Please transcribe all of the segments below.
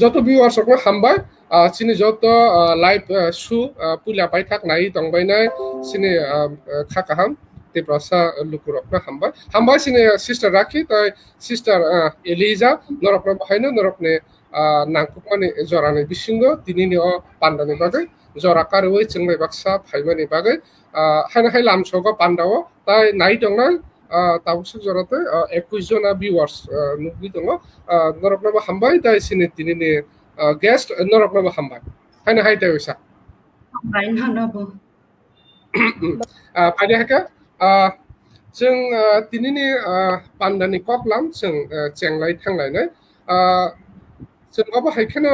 যত viewers rokno hambai chini joto live show pula bai thak nai tongbainai chini khakaham Tiprasa lukurokna hambai chini sister Rakhi tai sister Elija norokno bahaino norokne nangkukmani jorani bisingo tinini o pandani bagai jora karwai chengbai baksa phaimani bagai haina hai lamsogo pandao tai nai tongnai tabusuk jorate 21 jona viewers nugbi tongo norokno hambai tai chini tinini guest norokno hambai haina hai tai wisa hambai nanobo pada haka जों दिनैनि पान्डानि ककलाम जों चेंलाय थांलायनाय जों अबा हायखेनो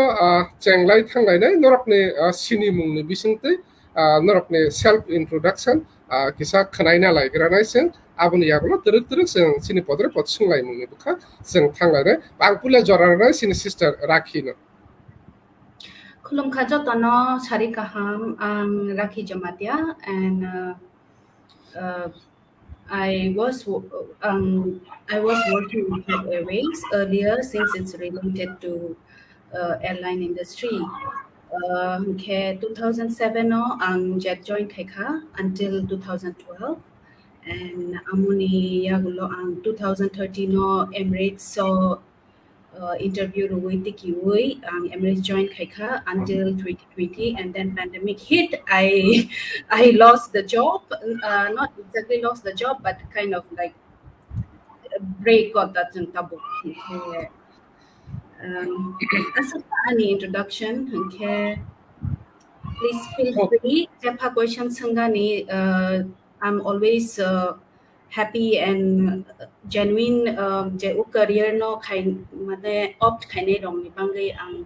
चेंलाय थांलायनाय नरकनि सिनि मुंनि बिसिंतै नरकनि self introduction किसा खनायना लायग्रानाय जों आबुनि यागलो तरक तरक जों सिनि पदरे पद सोंलाय मुंनि बुखा जों थांलायनाय बांपुला जरानाय सिनि सिस्टर राखिनो खुलुमखा जतनो सारि kaham ang Rakhi Jamatia and I was working with Airways earlier since it's related to airline industry. 2007 ang jet join khaika until 2012 and amuni yagulo ang 2013 no Emirates so interview ruwi tikiwi ang Emirates join khaika until 2020 and then pandemic hit. I lost the job, not exactly lost the job but kind of like a break got that in tabu. As any introduction, please feel free. Jepa question sangani. I'm always happy and genuine. Je career no kind mane opt kind dong ni bangai ang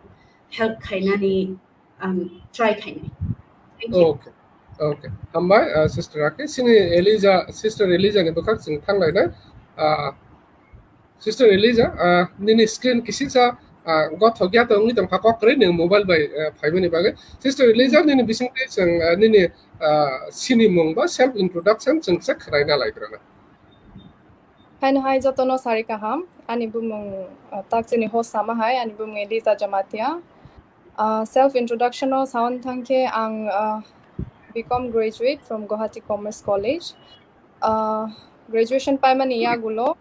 help kind ni try kind. Thank you. Okay. Hambai sister Rakhi sini sister Elija ni bakak sing thanglai na sister Elija nini screen kisisa got hogya to ngi tong phakok kre ning mobile bai phaibani bagai sister Elija nini bising te sing nini sini mong ba self introduction sing sak khraina laigrana hai jotono sari kaham ani bumung tak chini host sama hai ani bumung ELIJA JAMATIA self introduction o sound thanke ang become graduate from Guwahati Commerce College graduation paimani yagulo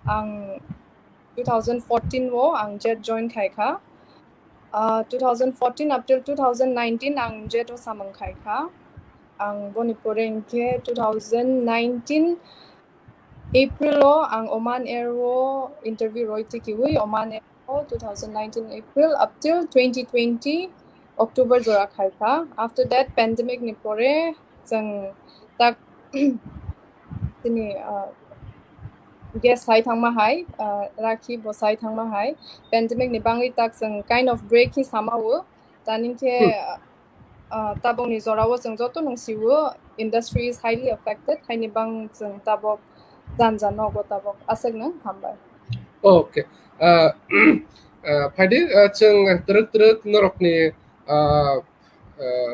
ang 2014 wo ang jet join khaika 2014 up till 2019 ang jet o samang khaika ang boniporeng ke 2019 April o ang Oman Airwo interview roiti kiwi Oman Airwo 2019 April up till 2020 October jora khaika after that pandemic ni pore jang tak tini guest hai thangma hai Rakhi bo sai thangma hai pandemic ni bangi tak jang kind of break hi samawo taning ke tabong ni zorawo jang joto nong siwo industry is highly affected haini bang jang tabok janjan no go tabok asek nang hambai okay phadi jang truk norokni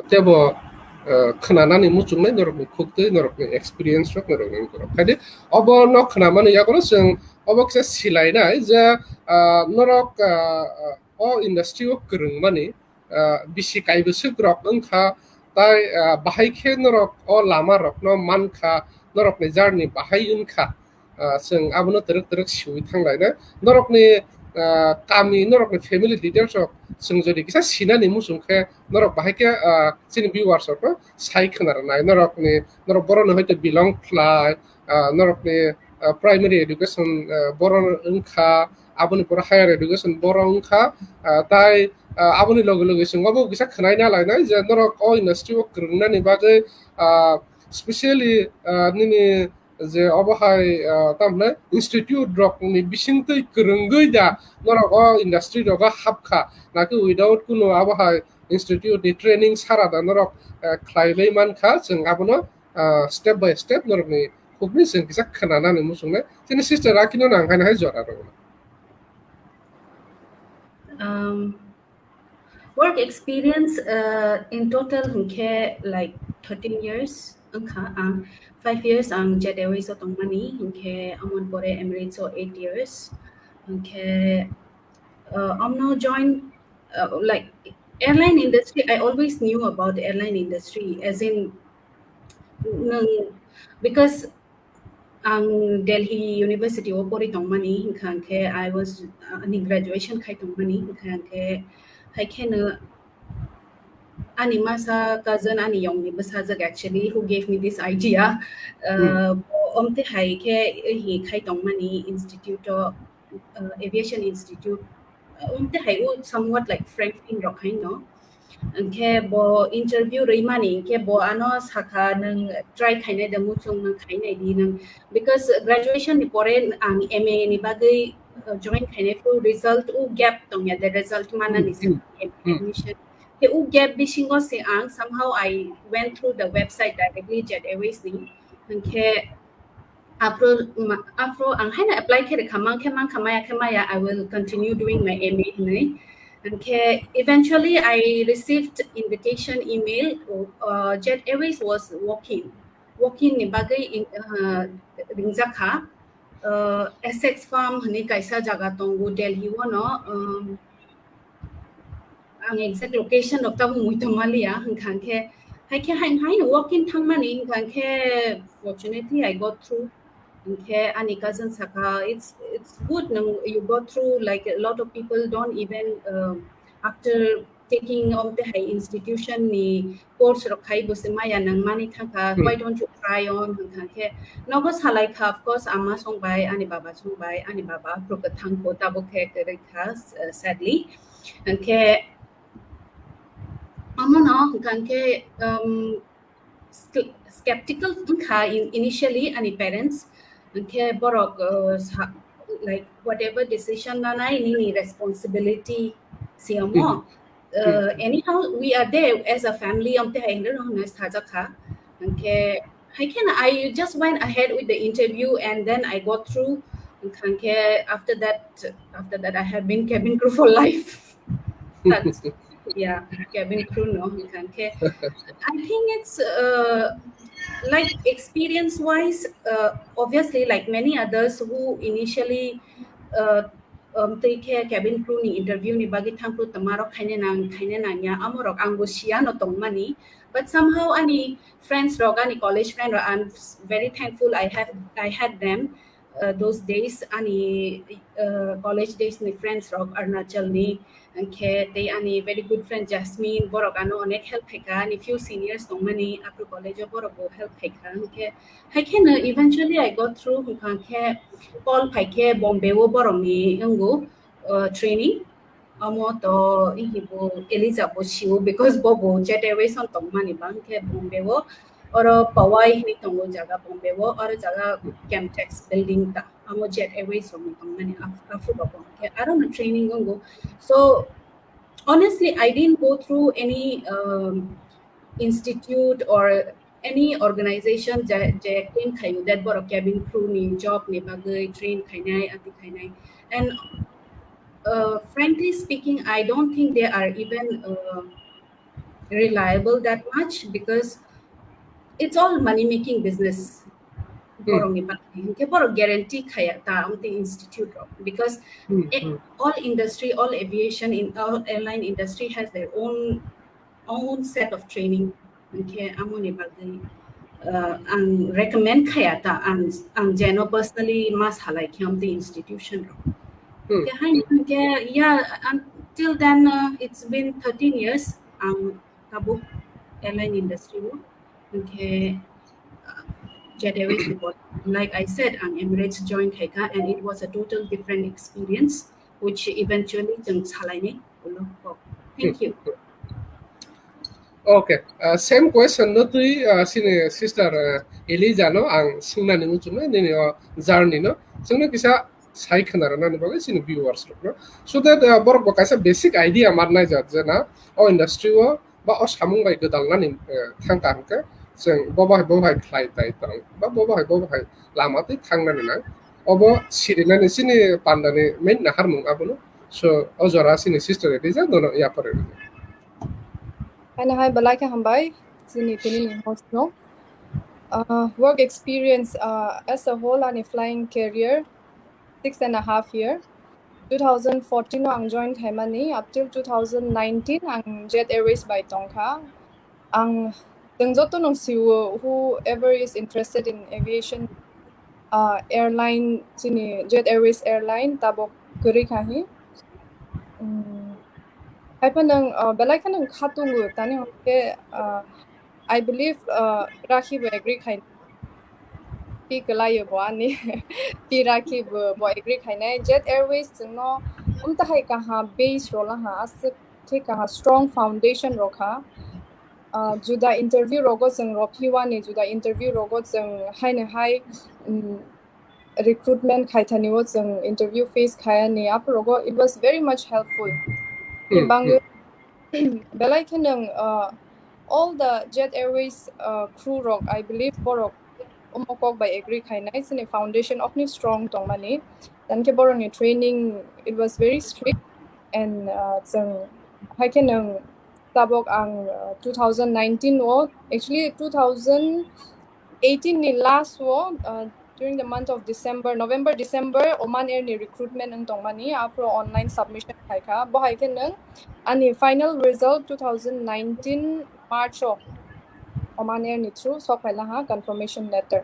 tebo khananani muchwngnai norokni khuktai norokni experience rok norokni korok khadi obo no khanamani yagono jang obo kisa silainai je norok o industry o kwrwngmani bisi kaibosuk rok wngkha tai bahai khe norok o lama rok no mankha norokni journey bahai wngkha jang abono truk siwi thanglaina norokni kami norokni family details rok जों जदि किसा सिनानि मुसुंखे नरक बाहायके जोंनि viewers रक साइ खोनारनाय नरक बर'नो हयतो belong fly नरकनि primary education बर' ओंखा आबुनि बर' हायार एडुकेशन बर' ओंखा ताय आबुनि लगे लगे जोंबो किसा खोनायना लायनाय जे नरक अ इंडस्ट्री अ कृंनानि बागै स्पेशली निनि जे अबहाय तामने इंस्टिट्यूट रकनि बिसिंतै कृंगै दा नरक अ इंडस्ट्री रक हाबखा नाकि विदाउट कुनो अबहाय इंस्टिट्यूट नि ट्रेनिंग सारादा नरक ख्लायलै मानखा जों आबुनो स्टेप बाय स्टेप नरकनि खुबनि जों किसा खोनानानै मुसुंनाय जोंनि सिस्टर राखिनो नांखायनाय जरा दङ work experience in total like 13 years 5 years ang jet Airways o tongmani amon pore Emirates o 8 years amno join like airline industry. I always knew about the airline industry, as in because Delhi University opori tongmani hingkangke I was ani graduation kai tongmani hingkangke I can ani masa cousin ani yongni besajak actually who gave me this idea omte hai ke hi kai tongmani institute aviation institute omte hai somewhat like Franklin Rockhain no ke bo interview reimani ke bo ano saka nang try khaine da muchung nang khaine di nang because graduation ni pore ang MA ni bagai join khaine fu result u gap tong ya the result mana ni admission ke u gap bishingo se ang somehow I went through the website directly jet airways ni ke after ang haina apply ke kamaya I will continue doing my MA ni. Okay, eventually I received invitation email. Jet Airways was walking ni bagai in ringzaka Essex Farm ni kaisa jaga tonggu Delhi wono ang exact location of tamu muito malia hangkang ke hai walking thangmani hangkang ke fortunately I got through. Okay, ani cousin saka it's good nang you go through like a lot of people don't even after taking of the high institution ni course rokai busimaya nangmani thangka why don't you try on hangke nogo salai ka of course ama songbai ani baba proka thangko tabo ke khas sadly hangke ama no hangke skeptical initially ani parents okay borok like whatever decision na nai ni responsibility siamo anyhow we are there as a family am te hanger na sajaka okay I just went ahead with the interview and then I got through okay after that I have been cabin crew for life. That's yeah, cabin crew no okay I think it's like experience wise obviously like many others who initially take cabin crew ni interview ni bagi thangku tamarok khaine nang ya amorok angbo sia no tongmani but somehow ani friends rok ani college friend I'm very thankful I had them those days ani college days ni friends rok Arunachal ni okay they ani very good friend Jasmine borok ano onek help heka ani few seniors tongmani after college borok help heka okay eventually I got through okay Paul paike Bombay wo borok ni ngo training amo to ihibo ELIJA bo because bobo jet airways on tongmani bang ke Bombay wo or pawai ni tongo jaga Bombay wo or jaga Camtex building ta amo jet airways on tongmani after bobo okay I don't know training ngo so honestly I didn't go through any institute or any organization that train that bor cabin crew ni job ni bagai train khainai ati khainai and frankly speaking I don't think they are even reliable that much because it's all money making business borong ni ke bor guarantee khaya ta amte institute because all industry all aviation in all airline industry has their own set of training okay amoni bagai ang recommend khaya ta ang jeno personally mas halai kyam the institution okay yeah until then it's been 13 years ang tabu airline industry okay Jet Airways report. Like I said, Emirates joined Keka and it was a total different experience, which eventually jeng salai ni. Thank you. Okay, same question no tui sini sister ELIJA no ang singna ni muchuna ni journey no singna kisa sai khana na ni bagai sini viewers no so that borok ba kaisa basic idea marnai jat jana o industry o ba o samung bai gedal na ni thangkang ke जों बबाहाय ख्लाय ताय तां बा बबाहाय लामाते थांनानै ना अबो सिरिनानै सिनि पान्दानि main नाहार मुं आबनो सो अजरा सिनि sister Elijah दोनो या परे Phainai hai balai ke hambai sini tini ni host no work experience as a whole on a flying career 6.5 years 2014 ang join khaimani up till 2019 ang Jet Airways by tongkha ang tengjoto nong siwo whoever is interested in aviation airline sini Jet Airways airline tabok kuri khahi haipanang belai kanang khatungu tani ke I believe RAKHI will agree khain pi kelai bo ani pi RAKHI bo agree khainai Jet Airways no umtahai kaha base rola ha as ke kaha strong foundation rokha juda interview rogo jeng ropiwa ni juda interview rogo jeng haine hai recruitment khaithani wo jeng interview face khaya ni ap rogo it was very much helpful bang belai kanang all the Jet Airways crew rock I believe borok umokok by agree khainai sini foundation of ni strong tongmani dan ke borong ni training it was very strict and jeng haikenang tabok ang 2019 wo actually 2018 ni last wo during the month of November December Oman Air ni recruitment ang tongmani apro online submission khaika bo haikenang ani final result 2019 March Oman Air ni through so paila ha confirmation letter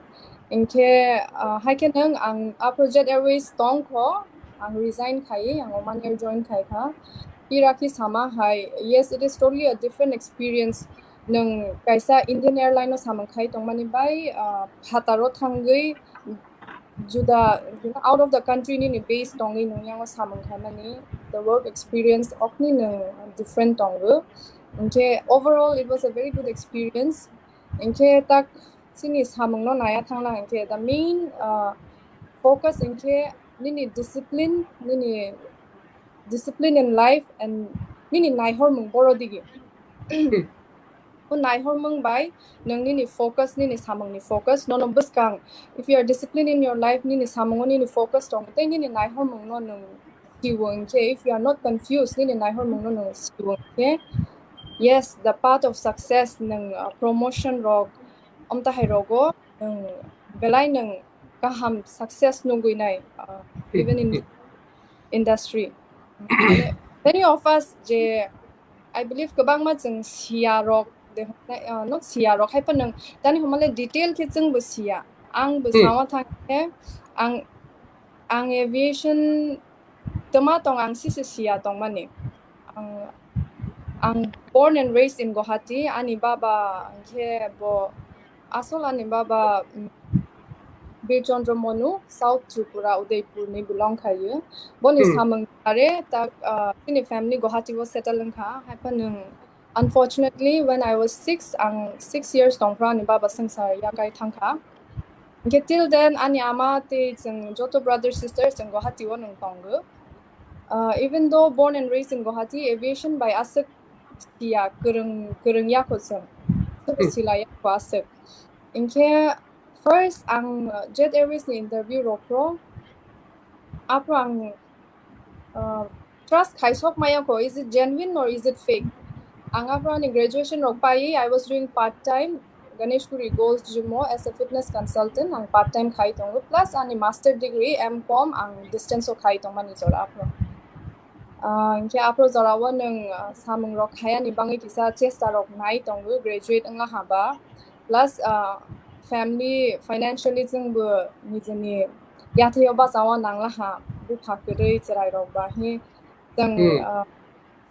inke haikenang ang Jet Airways tongkho ang resign khai ang Oman Air join khai kha Iraqi sama hai yes it is totally a different experience nang kaisa Indian airline no samang khai tongmani bai phataro thangai juda out of the country ni base tongi nung yang samang khai mani the work experience okni nang different tongu inke overall it was a very good experience inke tak sini samang no naya thangla inke the main focus inke nini discipline in life and nini nai hormung borodigi nai hormung bai nang nini focus nini samang ni focus no buskang if you are disciplined in your life nini samang nini focus tong te nini nai hormung no nang siwong ke if you are not confused nini nai hormung no nang siwong ke yes the path of success nang promotion rog omta hai rogo nang belai nang kaham success nungui nai even in industry many of us je I believe kabang ma jeng sia rok de not sia rok hai panang tani homale detail ke jeng bu sia ang bu sawa thang ke ang aviation tama tong ang sia tong mani ang born and raised in Guwahati ani baba ke bo asol ani baba Birchandra Monu, South Tripura, Udaipur ni belong khayu. Boni samang are tak ini family Guwahati was settled in kha. Happen unfortunately when I was 6 years tongpra ni baba sangsar ya kai thangkha. Till then ani ama te jeng joto brothers sisters in Guwahati won tonggu. Even though born and raised in Guwahati, aviation by asak sia kurung ya kosem. Sila ya asak. Inke first ang Jet Airways ni interview ropro apro ang trust khaisok maya ko is it genuine or is it fake ang apro ni graduation rok pai I was doing part time Ganeshpuri Gold Jumo as a fitness consultant ang part time khai tong plus ani master degree MCom ang distance khai tong mani jora apro inke apro jora won ng samung rok khaya ni bangi kisa chesta rok nai tong graduate nga haba plus family financially jeng bu nijani yathyo ba sawa nangla ha bu phakre chirai rok ba hi jeng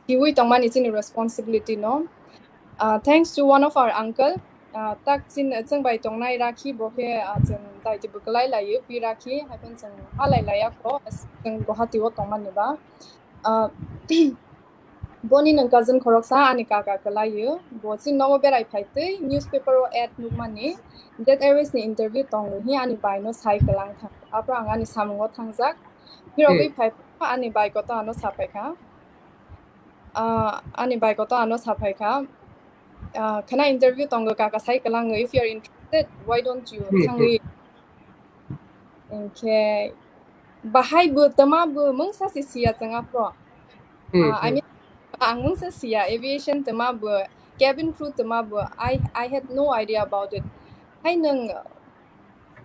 kiwi tongmani chini responsibility no thanks to one of our uncle tak chin jeng bai tongnai RAKHI boke jeng dai ti buklai lai pi RAKHI happen jeng halai lai ko jeng Guwahati wo tongmani ba boni nang cousin khoroksa ani kaka kalayu bo chin no berai phaite newspaper ad nukmani Jet Airways ni interview tong hi ani bai no sai kalang tha apra angani samungo thangjak hiro bai phai ani bai ko ta no sapai kha ani bai ko ta no sapai kha kana interview tong kaka sai kalang if you are interested why don't you thangi inke bahai bu tama bu mung sa sia changa pro I mean ang sa sia aviation tama bu cabin crew tama bu I had no idea about it hai nang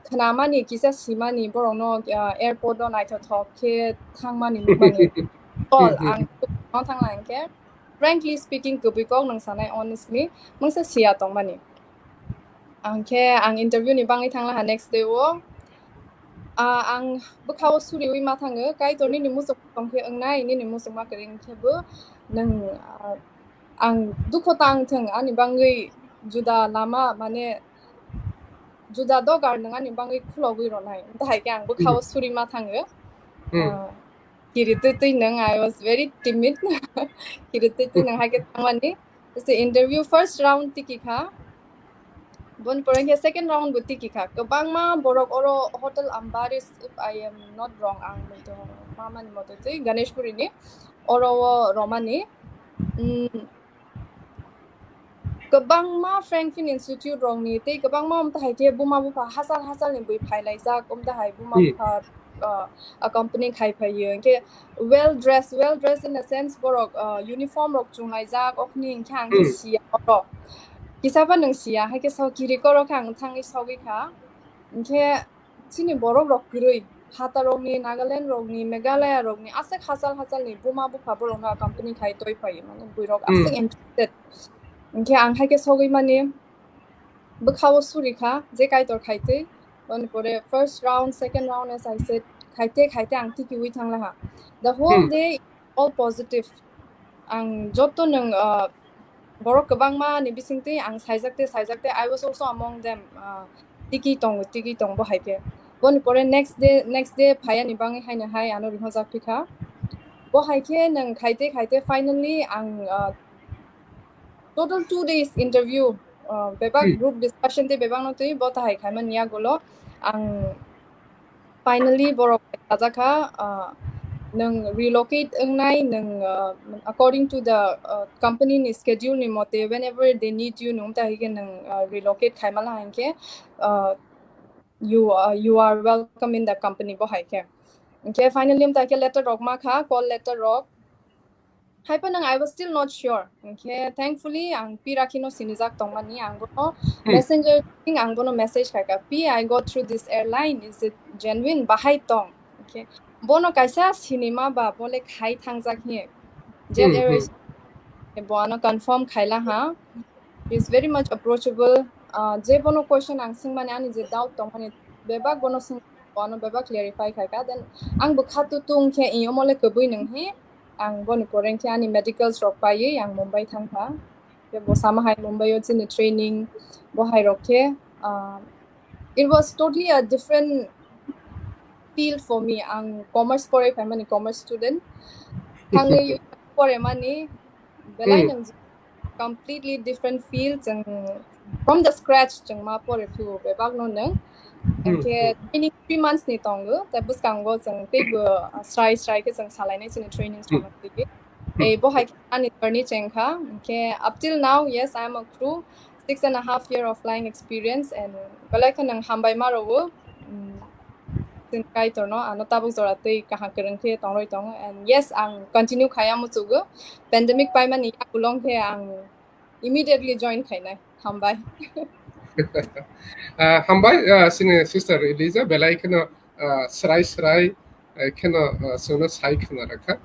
knamani kisa simani borongno airport on naito thokke thangmani nukmani all ang thanglang ke frankly speaking kubikong nang sanai honestly mangsa sia tongmani ang interview ni bangi thangla next day wo ang bukhaw suri wi ma thango kai torni ni musuk tongke angnai ni musuk ma kering thebo nang ang dukhotang thang ani bangi juda lama mane juda dogar nang ani bangi khulogui ronai dai kyang bukhaw suri ma thango kiritui nang I was very timid kiritui nang hake thangmani this interview first round tiki kha bon porangke second round buti kikha kabang ma borok oro hotel ambaris if I am not wrong ang mito mama ni moto tei ganeshpuri ni oro romani kabang ma franklin institute rong ni tei kabang ma umta haike buma bu hasal ni bui phailai ja umta hai buma a company khai phai ke well dressed in a sense borok uniform rok chungai ja okni khang si oro kisapa nang sia ha ke so kiri koro khang thangi sogi kha ke chini borok rok grui hata rok ni Nagaland rok ni Meghalaya rok ni asek hasal ni buma bu khabor nga company khai toi pai mane bui rok asek interested ke ang ha ke sogi mani bu khawo suri kha je kai tor khaite on pore first round second round as I said khaite ang tiki wi thangla ha the whole day all positive ang joto nang borok kabang ma ni bisingte ang saijakte I was also among them tiki tong bo haike bon pore next day phaya ni bangi haina hai ano rihojak pikha bo haike nang khaite finally ang total 2 days interview bebak group discussion te bebang no tei bo ta hai khaiman nia golo ang finally borok ajaka nang relocate ngai nang according to the company ni schedule ni mote whenever they need you nung ta higen nang relocate khaimala hanke you are welcome in the company bo haike okay finally ta ke letter rok ma kha call letter rok haipa nang I was still not sure okay thankfully ang pirakino sinizak tongmani ang go messenger thing ang go message kha ka I got through this airline is it genuine bahai tong okay bono kaisa cinema ba bole khai thangjak hi Jet Airways bono confirm khaila ha is very much approachable je bono question ansing mane ani je doubt tong mane beba bono sing bono beba clarify khai ka then ang bukhatu tung khe iomole kobui nang hi ang bono koreng khe ani medicals rok pai ang Mumbai thangha ke bo sama hai Mumbai o chin training bo hai rokhe it was totally a different field for me ang commerce pore family commerce student hangi pore mani belai nang completely different fields and from the scratch jang ma pore phu be bag no nang ke training 3 months ni tongu ta bus kango jang te bu strai ke jang salai nai chin training sama ti e bo hai ani journey chengkha ke up till now yes I am a crew 6.5 year of flying experience and belai khanang hambai maro tin kai torno ano tabuk zorate kaha kerengke tongroi tong and yes ang continue khaya mu chugo pandemic pai mani ulong the ang immediately join khainai hambai sine sister Eliza belai kena srai kena sona sai kena rakha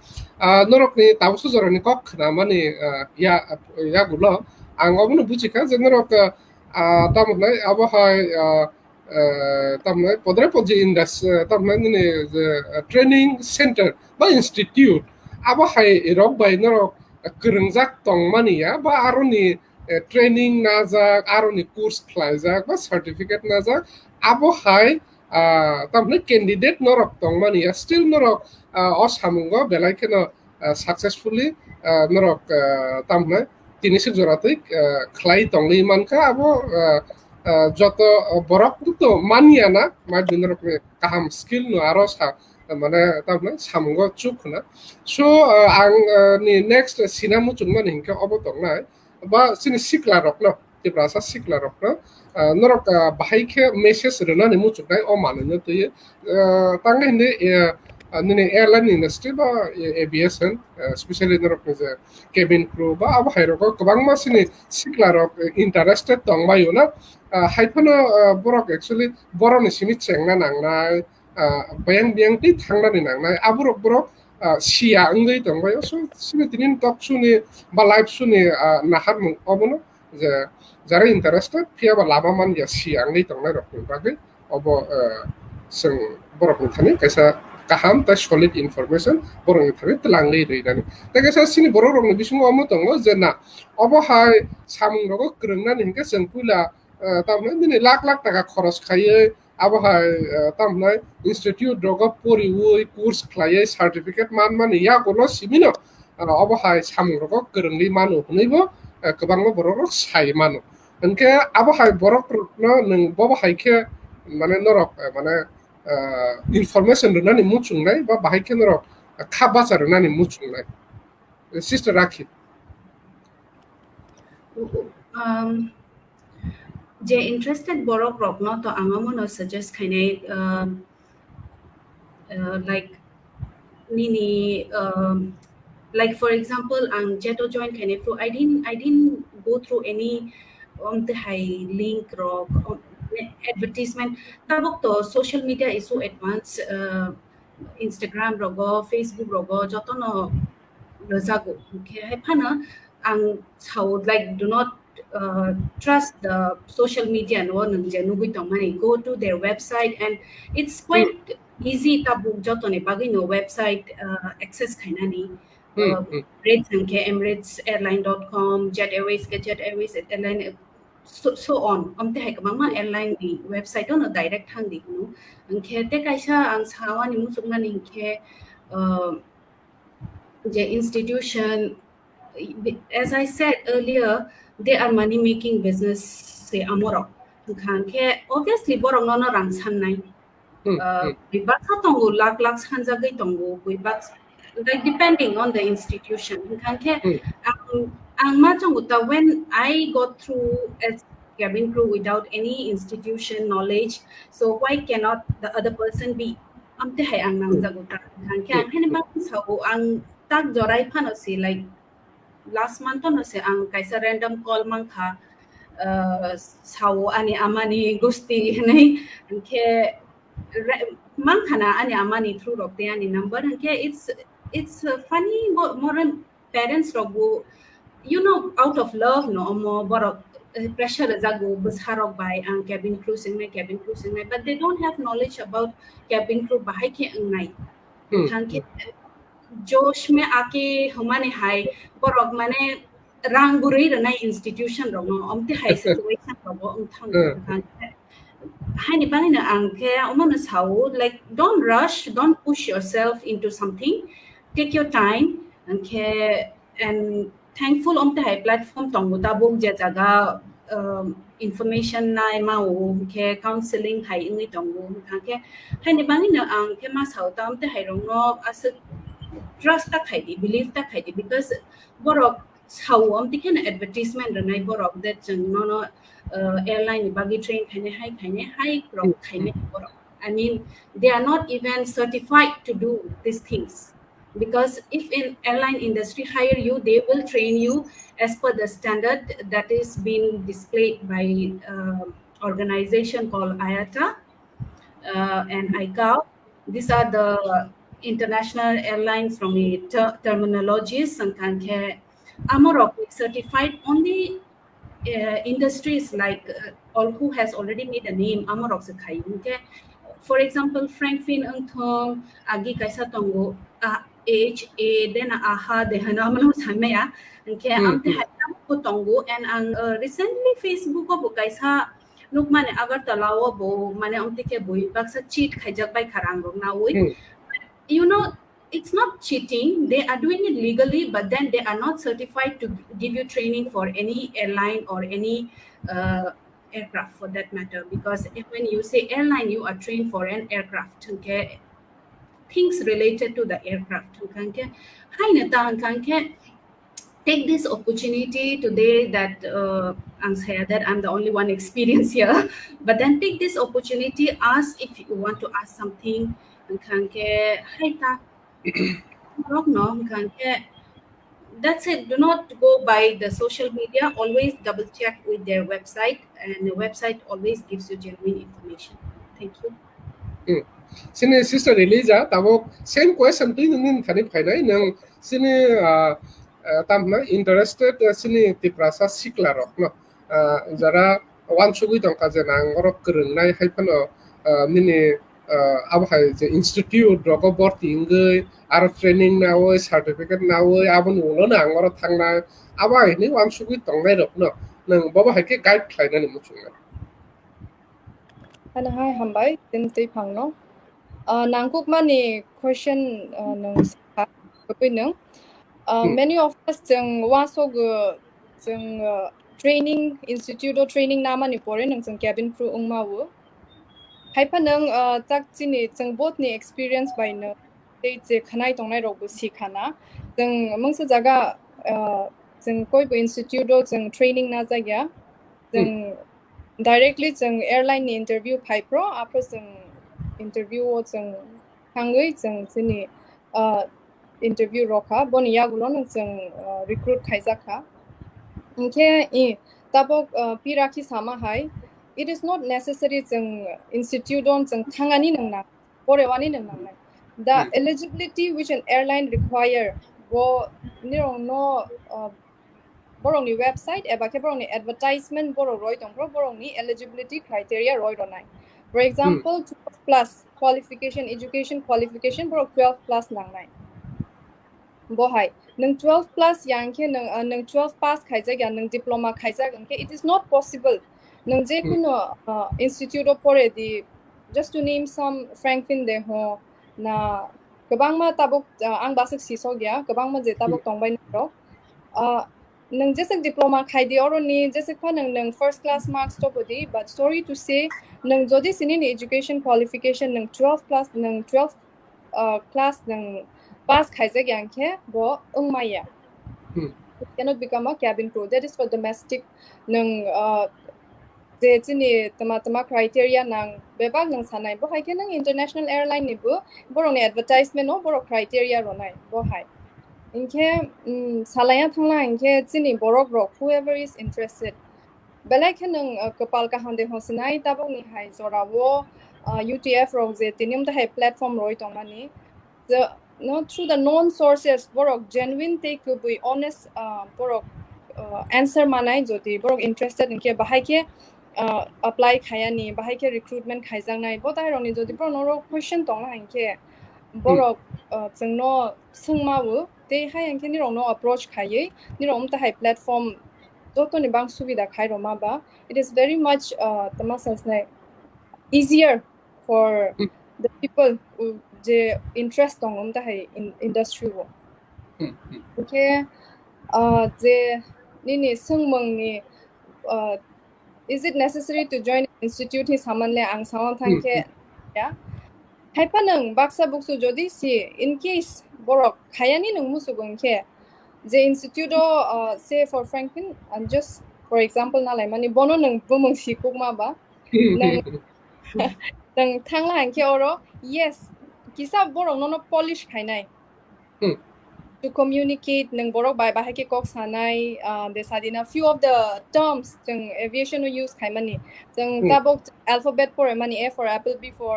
norokni tawsu zorani kok khna mani ya gulo ang obunu buchika je norok tamnai abohai tamnai podre podji indas tamnai ni training center ba institute abohai rok bai norok krengjak tongmani ya ba aroni training najak aroni course khlaijak ba certificate najak abohai tamnai candidate norok tongmani ya still norok osamungo belai keno successfully norok tamnai tinisik joratei khlai tongli manka abo joto borok to mania na ma binorok kaham skill no aro sa mane tamnai samungo chukna so ang ni next sinamu chungman hinka obo tongnai ba sini Siklarokni no Tiprasa Siklarokni no norok bahai khe message rena ni muchuknai o manene to tangai ni nini airline industry ba aviation especially norokni je cabin crew ba abo hairoko kwbangma sini siklarok interested tongbayo na haifano borok actually boroni simi chengna nangnai bayang biang ti thangnani nangnai aborok borok sia ngei tongbayo so sini tinin talk suni ba live suni nahar mung obono je jara interested pia ba lama man ya sia ngei tongnai rokni bagui obo जों बरफनि थानि कायसा गाहाम ता solid information बरफनि थानि तलांगै रैनानै दा कायसा सिनि बर' रंनि बिसुङाव अमो दङ जेना अबहाय सामुं रगो गोरोंनानै हिंके जों पुला तामने दिनै लाख लाख टाका खरस खायो अबहाय तामने इन्स्टिट्यूट रगो परिवै कोर्स खायो सार्टिफिकेट माने या गलो सिमिनो अबहाय सामुं रगो गोरोंनि मानो हनैबो गोबांबो बर' रग साय मानो ओनके अबहाय बरफ न नों बबहायके माने नरक माने information runani muchwngnai ba bahai kenro kha bacha runani muchwngnai sister Rakhi je interested borok rok no to angamono suggest khainai like nini like for example ang jeto join khainai through I didn't go through any the high link rok advertisement tabok to social media is so advanced Instagram rogo Facebook rogo jotono lozago okay hai phana ang how like do not trust the social media no nang je nugui tongmani go to their website and it's quite easy tabuk jotone bagi no website access khainani rates ke emirates.airline.com jet airways airline so on amte hai kamama airline ni website on direct hang di no angke te kaisa ang sawani musukna ni ke the institution as I said earlier they are money making business se amorok khanke obviously borong no rang sanai bibak sa tongo lak sanja gai tongo bibak like depending on the institution khanke ang majonguta when I got through as cabin crew without any institution knowledge so why cannot the other person be amte hai ang nang jaguta khanke ang hene ba sao ang tak jorai phanosi like last month on se ang kaisa random call mangkha sao ani amani gusti nei ke mangkhana ani amani through rok te ani number ke it's funny more parents rogu you know out of love no mo borok pressure jago busharok by ang cabin crew sing but they don't have knowledge about cabin crew bahai ke ngai thank जोश में आके हमारे हाय बरक माने रांग बुरै रना institution रङ अमते हाय situation रङ उथां हाय नि बांगिना आंके अमन साउ like don't rush don't push yourself into something take your time and thankful अमते हाय platform तंगुता बुक जे जगा information नाय माउ के counseling हाय इंगि तंगु के हाय नि बांगिना आंके मा साउ ता अमते हाय रङ as trust ta khaidi believe ta khaidi because borok sawam tiken advertisement ranai borok that no airline bagi train khaine hai krok khaine borok I mean they are not even certified to do these things because if in airline industry hire you they will train you as per the standard that is being displayed by organization called IATA and ICAO these are the international airlines from the terminologies and kanke amorok certified only industries like all who has already made a name amorok se khai ke for example frankfin angthong agi kaisa tongo AHA then aha de hanamano samaya ke amte hatam ko tongo and recently Facebook ko kaisa nuk mane agar talawo bo mane amte ke boi baksa cheat khaijak bai kharang rong na oi you know it's not cheating they are doing it legally but then they are not certified to give you training for any airline or any aircraft for that matter because if when you say airline you are trained for an aircraft okay things related to the aircraft okay take this opportunity today that I'm the only one experienced here but then take this opportunity ask if you want to ask something kan ke haita norok no kan ke. That's it. Do not go by the social media. Always double check with their website, and the website always gives you genuine information. Thank you. Sini sister ELIJA tabo same question tu nin khani phainai nang sini tamna interested sini Tiprasa Siklarokni jara wansugui tongka je nang orok kurwngnai haifano nini abhai je institute roko borti ingoi aro training nawoi certificate nawoi abon ulo nang orok thangna abai ni wansugui tongnai rokno nang baba haike guide khlaina ni muchunga Ana hai hambai tin tei phangno nangkuk mani question nang sa nang many of us jeng waso go jeng training institute or training nama ni pore nang jeng cabin crew ungmawu haipa nang tak chini jeng both ni experience by no tei je khanai tongnai rok bu sikhana jeng mangsa jaga jeng koi bu institute or jeng training na jagya jeng directly jeng airline ni interview phai pro after jeng interview o jeng hangui jeng chini interview roka bon yagulo nang jeng recruit khaijaka inke tabok piraki sama hai it is not necessary jeng institute on jeng thangani nang na porewani nang nang the eligibility which an airline require bo nirong no borong ni website eba ke borong ni advertisement borong roi tongro borong ni eligibility criteria roi ronai for example 12 plus qualification education qualification borong 12 plus nangnai bohai nang 12 plus yangke nang 12 pass khaijak ya nang diploma khaijak angke it is not possible nang je kuno institute of already just to name some Franklin de ho na kabangma tabok ang basik sisogya kabangma je tabok tongbai no nang jese diploma khaidi oroni jese kha nang first class marks to bodi but sorry to say nang jodi sinin education qualification nang 12 plus nang 12 class nang pass khaijak yangke bo ungmaya cannot become a cabin crew that is for domestic nang je chini tama criteria nang bebak nang sanai bo haike nang international airline ni bu borong advertisement no borok criteria ronai bo hai inke salaya thangla inke chini borok rok whoever is interested belai khenang kapal ka hande hosinai tabong ni hai zorawo UTF rok je tinium ta hai platform roi tongmani the no through the known sources borok genuine take to be honest borok answer manai joti borok interested inke bahai ke apply khayani bahai ke recruitment khaijang nai botai roni joti borok no question tongla inke borok chungno sungmawu te hai anke ni rong no approach khayei ni rong ta hai platform joto ni bang subida khai roma ba it is very much tamasas nai easier for the people who je interest tong ta hai industry wo okay je ni sungmang ni is it necessary to join institute hi samanle ang samang thangke ya haipanang baksa buksu jodi si in case borok khayani nang musugongke the institute say for Franklin and just for example na lai mani bono nang bumang sikugma ba nang nang thangla angke oro yes kisa borok no polish khainai to communicate nang borok bai bahai ke kok sanai de sadina few of the terms jeng aviation no use khaimani jeng tabok alphabet for mani A for apple B for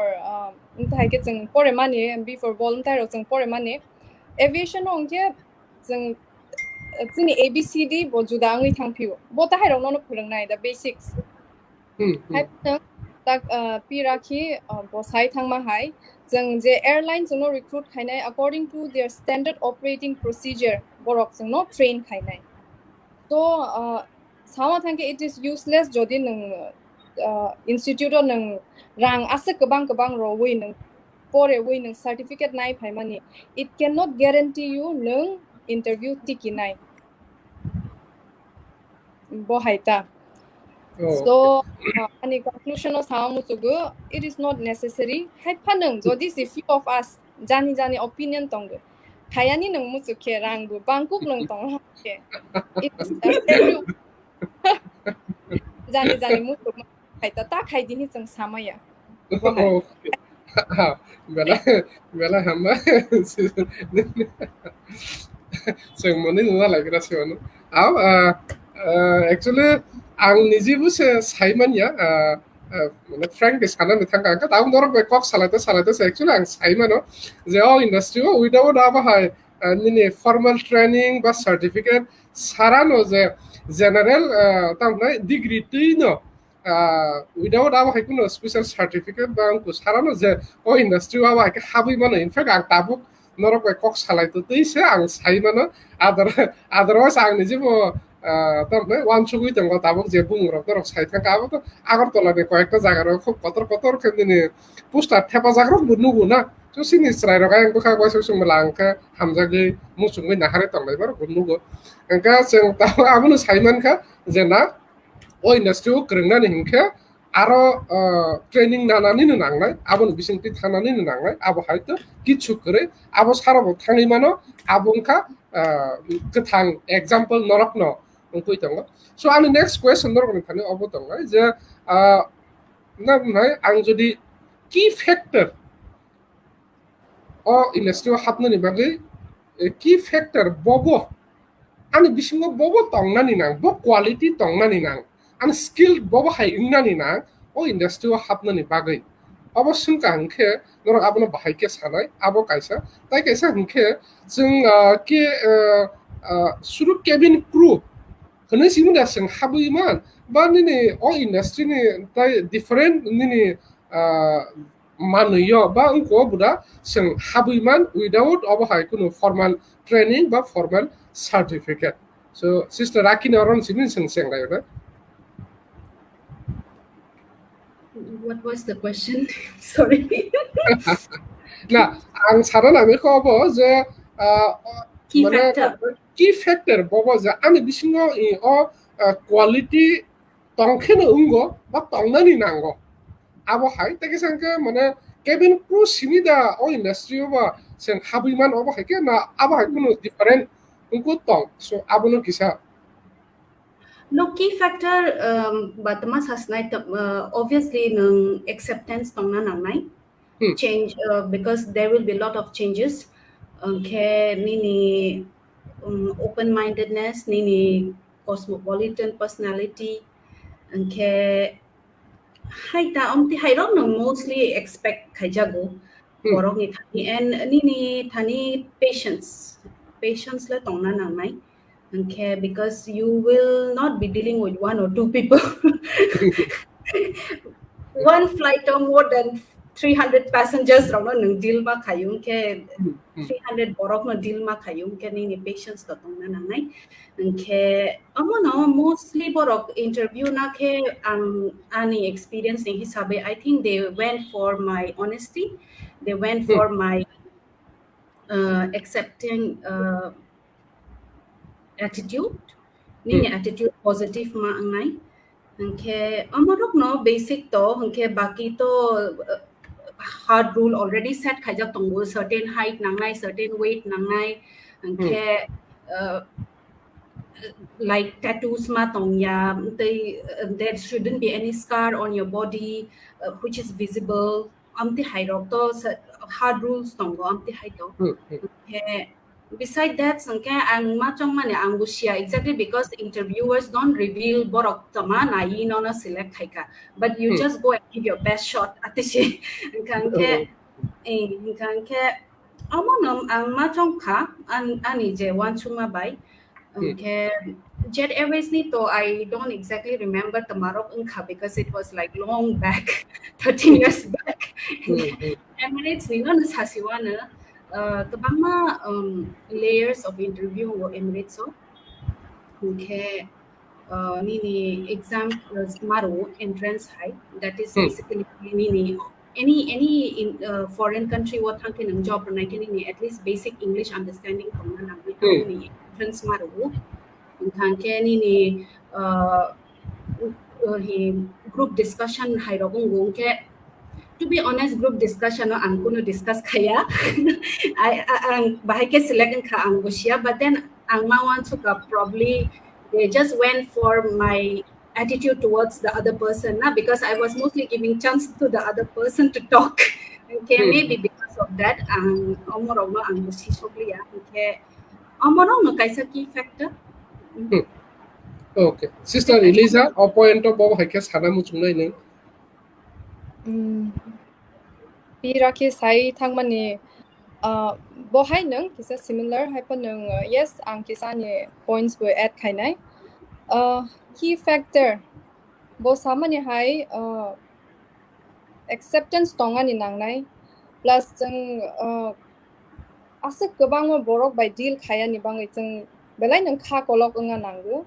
untai ke jeng for mani B for volunteer jeng for mani aviation no angke jeng chini ABCD bo juda ngai thangpiu bo ta hairong no phurungnai the basics tak piraki bo sai thangma hai jeng je airline jeng no recruit khainai according to their standard operating procedure borok jeng no train khainai so sama thangke it is useless jodi nang institute nang rang ase kabang rowui nang pore wui nang certificate nai phaimani it cannot guarantee you nang interview tikinai bo haita so ani conclusion of samusugu it is not necessary haipanang jodi si few of us jani opinion tongu khayani nang musuke rangbu bangkok nang tong ke it is every jani musuk haita ta khaidini jang samaya bo hai bela bela hamba जों मोननै नुना लाग्रासिनो आव actually आं निजेबो साइमानिया माने frankly साननानै थांगा आंखा दाउ दरक बे कक सालायते actually आं साइमानो जे इंडस्ट्री उइदाउट आबाहाय निनि फॉर्मल ट्रेनिंग बा सर्टिफिकेट सारानो जे जनरल तामनाय डिग्री तैनो उइदाउट आबाहाय कुनो स्पेशल सर्टिफिकेट बा आंखौ सारानो जे इंडस्ट्री आबाहाय हाबै मानो इनफेक्ट आं दाबो नरक बे कक सालायते तैसे आं साइमानो अदरवाइज आं निजेबो तामनाय वान चुगुइ दङ दाबो जे बुंग्रा दरक साइथां गाबो আগরতলাতে কয়েকটা জায়গার খুব কতর কতর খেদিনি পোস্টার থেপা জায়গার নুবো না তো সিনি স্রাই রগাय आं बोखा बायसो सोंबला आंखा हामजागै मुसुङै नाहारे तंलायबार नुगो आंखा जों दा आबुनो साइमानखा जे ना ओ इंडस्ट्रीआव गोरोंनानै हिंखे आरो ट्रेनिं नानानैनो नांनाय आबुनो बिसिंथि थानानैनो नांनाय आबो हायतो किछु करे आबो साराबो थाङै मानो आबुंखा गोथां एग्जाम्पल नरकनो उंखै दङ सो आंनि नेक्स्ट क्वेश्चन नरकनि थानो अबो दङ जे ना बुंनाय आं जुदि की फैक्टर अ इंडस्ट्रीआव हाबनायनि बागै की फैक्टर बबो आंनि बिसिङाव बबो तंनानै नां ब क्वालिटी तंनानै नां आं स्किल बबो हायनानै नां अ इंडस्ट्रीआव हाबनायनि बागै अवश्य हंखे नरक आबनो बाहायके सानाय आबो कायसा ताइ कायसा हंखे जों के सुरु केबिन क्रू होनो सिमुदा जों हाबैमान बा निनि अ इंडस्ट्रीनि ताइ डिफरेंट निनि मानुयो बा अंको बुदा जों हाबैमान विदाउट अबहाय कुनु फॉर्मल ट्रेनिंग बा फॉर्मल सर्टिफिकेट सो सिस्टर राखिनि अरन सिमिन जों सेंगायो What was the question? Sorry. ना आं साना नांगौ अब जे Key माने factor. की फैक्टर बबो जे आंनि बिसिङाव अ क्वालिटी तंखेनो उंगो बा तंनानि नांगो आबो हाय ताके संके माने केबिन क्रू सिमिदा अ इंडस्ट्री बा जों हाबैमान अबो हायके ना आबो हाय कुनु डिफरेंट उंको तंग सो आबोनो किसा No key factor but mas hasnai obviously nung acceptance tongna nangnai change because there will be a lot of changes ke nini open mindedness nini cosmopolitan personality ke hai ta omti hai rok no mostly expect khajago borok ni thani and nini thani patience la tongna nangnai okay because you will not be dealing with one or two people one flight or more than 300 passengers rong nang deal ma khayung ke 300 borok no deal ma khayung ke ni patience to tong na nang nai ke amono mostly borok interview na ke ani experience ni hisabe I think they went for my honesty they went for my accepting attitude ni attitude positive ma angai hangke amarok no basic to hangke baki to hard rule already set khajak tongo certain height nangnai certain weight nangnai hangke like tattoos ma tongya there shouldn't be any scar on your body which is visible amti hairok to hard rules tongo amti haito beside that sangke ang machong mane ang busia exactly because the interviewers don't reveal borok tama na no na select khaika but you just go and give your best shot atishi kanke kanke amonam ang machong kha ani je wan chuma bai okay Jet Airways ni to I don't exactly remember Tamarok Nkha because it was like long back 13 years back Emirates ni no nasasiwana kabama layers of interview wo Emirates so okay nini exam maru entrance high that is basically nini any in foreign country what thank nang job na kini at least basic English understanding from na nini entrance maru thank nini group discussion high rogong ke to be honest group discussion ang kuno discuss kaya ang bahay ke select ka ang busya but then ang mawan suka probably they just went for my attitude towards the other person na because I was mostly giving chance to the other person to talk Okay, maybe because of that, omorogno ang sisoglia. Okay, omorogno kaisa key factor. Okay, Sister Elija, point of Bob Hikes Hana muchwngnai nung. Piraki sai thangmani bohai nung kisa similar happen nung yes ang kisa ni points go add khainai key factor bo samani hai acceptance tonga ni nangnai plus jeng asik gobang mo borok by deal khaya ni bang jeng belai nang kha kolok nga nanggu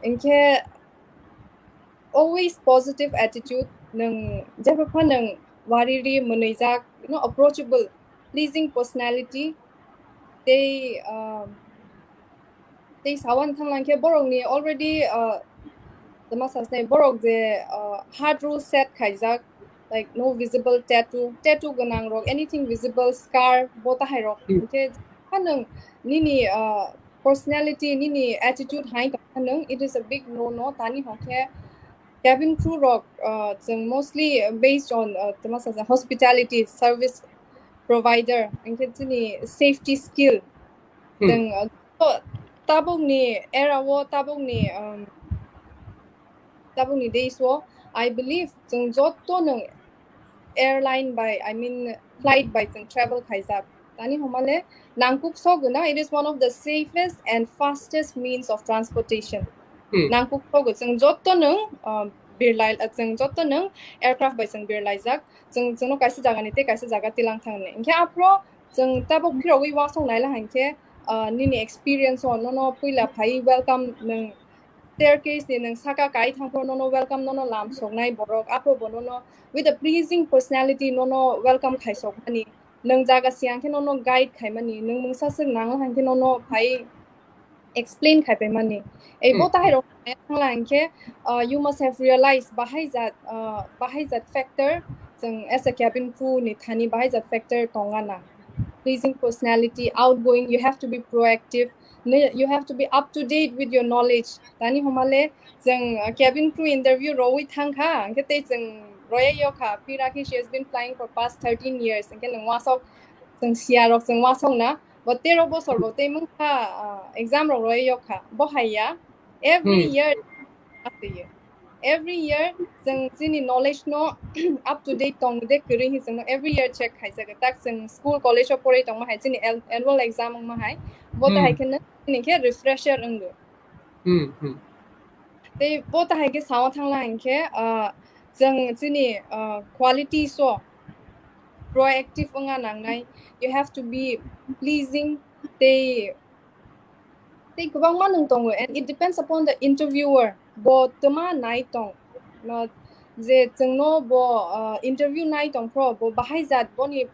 inke always positive attitude nang japa nang wariri munaijak approachable pleasing personality they sawan thanglang ke borok ni already the masas nei borok de hard rule set khaijak like no visible tattoo ganang rok anything visible scar bota hai rok okay kanang nini personality nini attitude hai kanang it is a big no tani hoke cabin crew rock mostly based on the masas hospitality service provider and safety skill then tabung ni era wo tabung ni days wo I believe jeng jotto nang airline by flight by jeng travel khaijak tani homale nangkuk soguna it is one of the safest and fastest means of transportation nangkuk sogu jeng jotto nang birlai jeng jotto nang aircraft by jeng birlai jak jeng no kaisa jaga ni te kaisa jaga tilang thangne ingke apro jeng tabuk phiro wi wasong naila hanke nini experience on no puila phai welcome nang staircase ni nang saka kai thangpro no welcome no lam sognai borok apro bono with a pleasing personality no welcome khai sokmani nang jaga siang ke no guide khai mani nang mungsa sing nang han ke no phai explain khai pe mani ei bota hai ro thanglang ke you must have realized bahai that factor jeng as a cabin crew ni thani bahai that factor tongana pleasing personality outgoing you have to be proactive you have to be up to date with your knowledge tani homale jeng cabin crew interview roi thangkha angke jeng roya yoka piraki she has been flying for past 13 years angke nang wasok jeng siarok jeng wasong na but tero bosor bote mungkha exam ro roya yoka bohaya every year jeng jini knowledge no up to date tong de kuri hi jeng every year check khai jaga tak jeng school college of pore tong ma hai jini annual exam ma hai bota hai ken ni ke refresher ungu te bota hai ke sawa thang la ke jeng jini quality so proactive unga nangnai you have to be pleasing they kubang manung tong and it depends upon the interviewer bo tama nai tong no je chengno bo interview nai tong pro bo bahaizat boni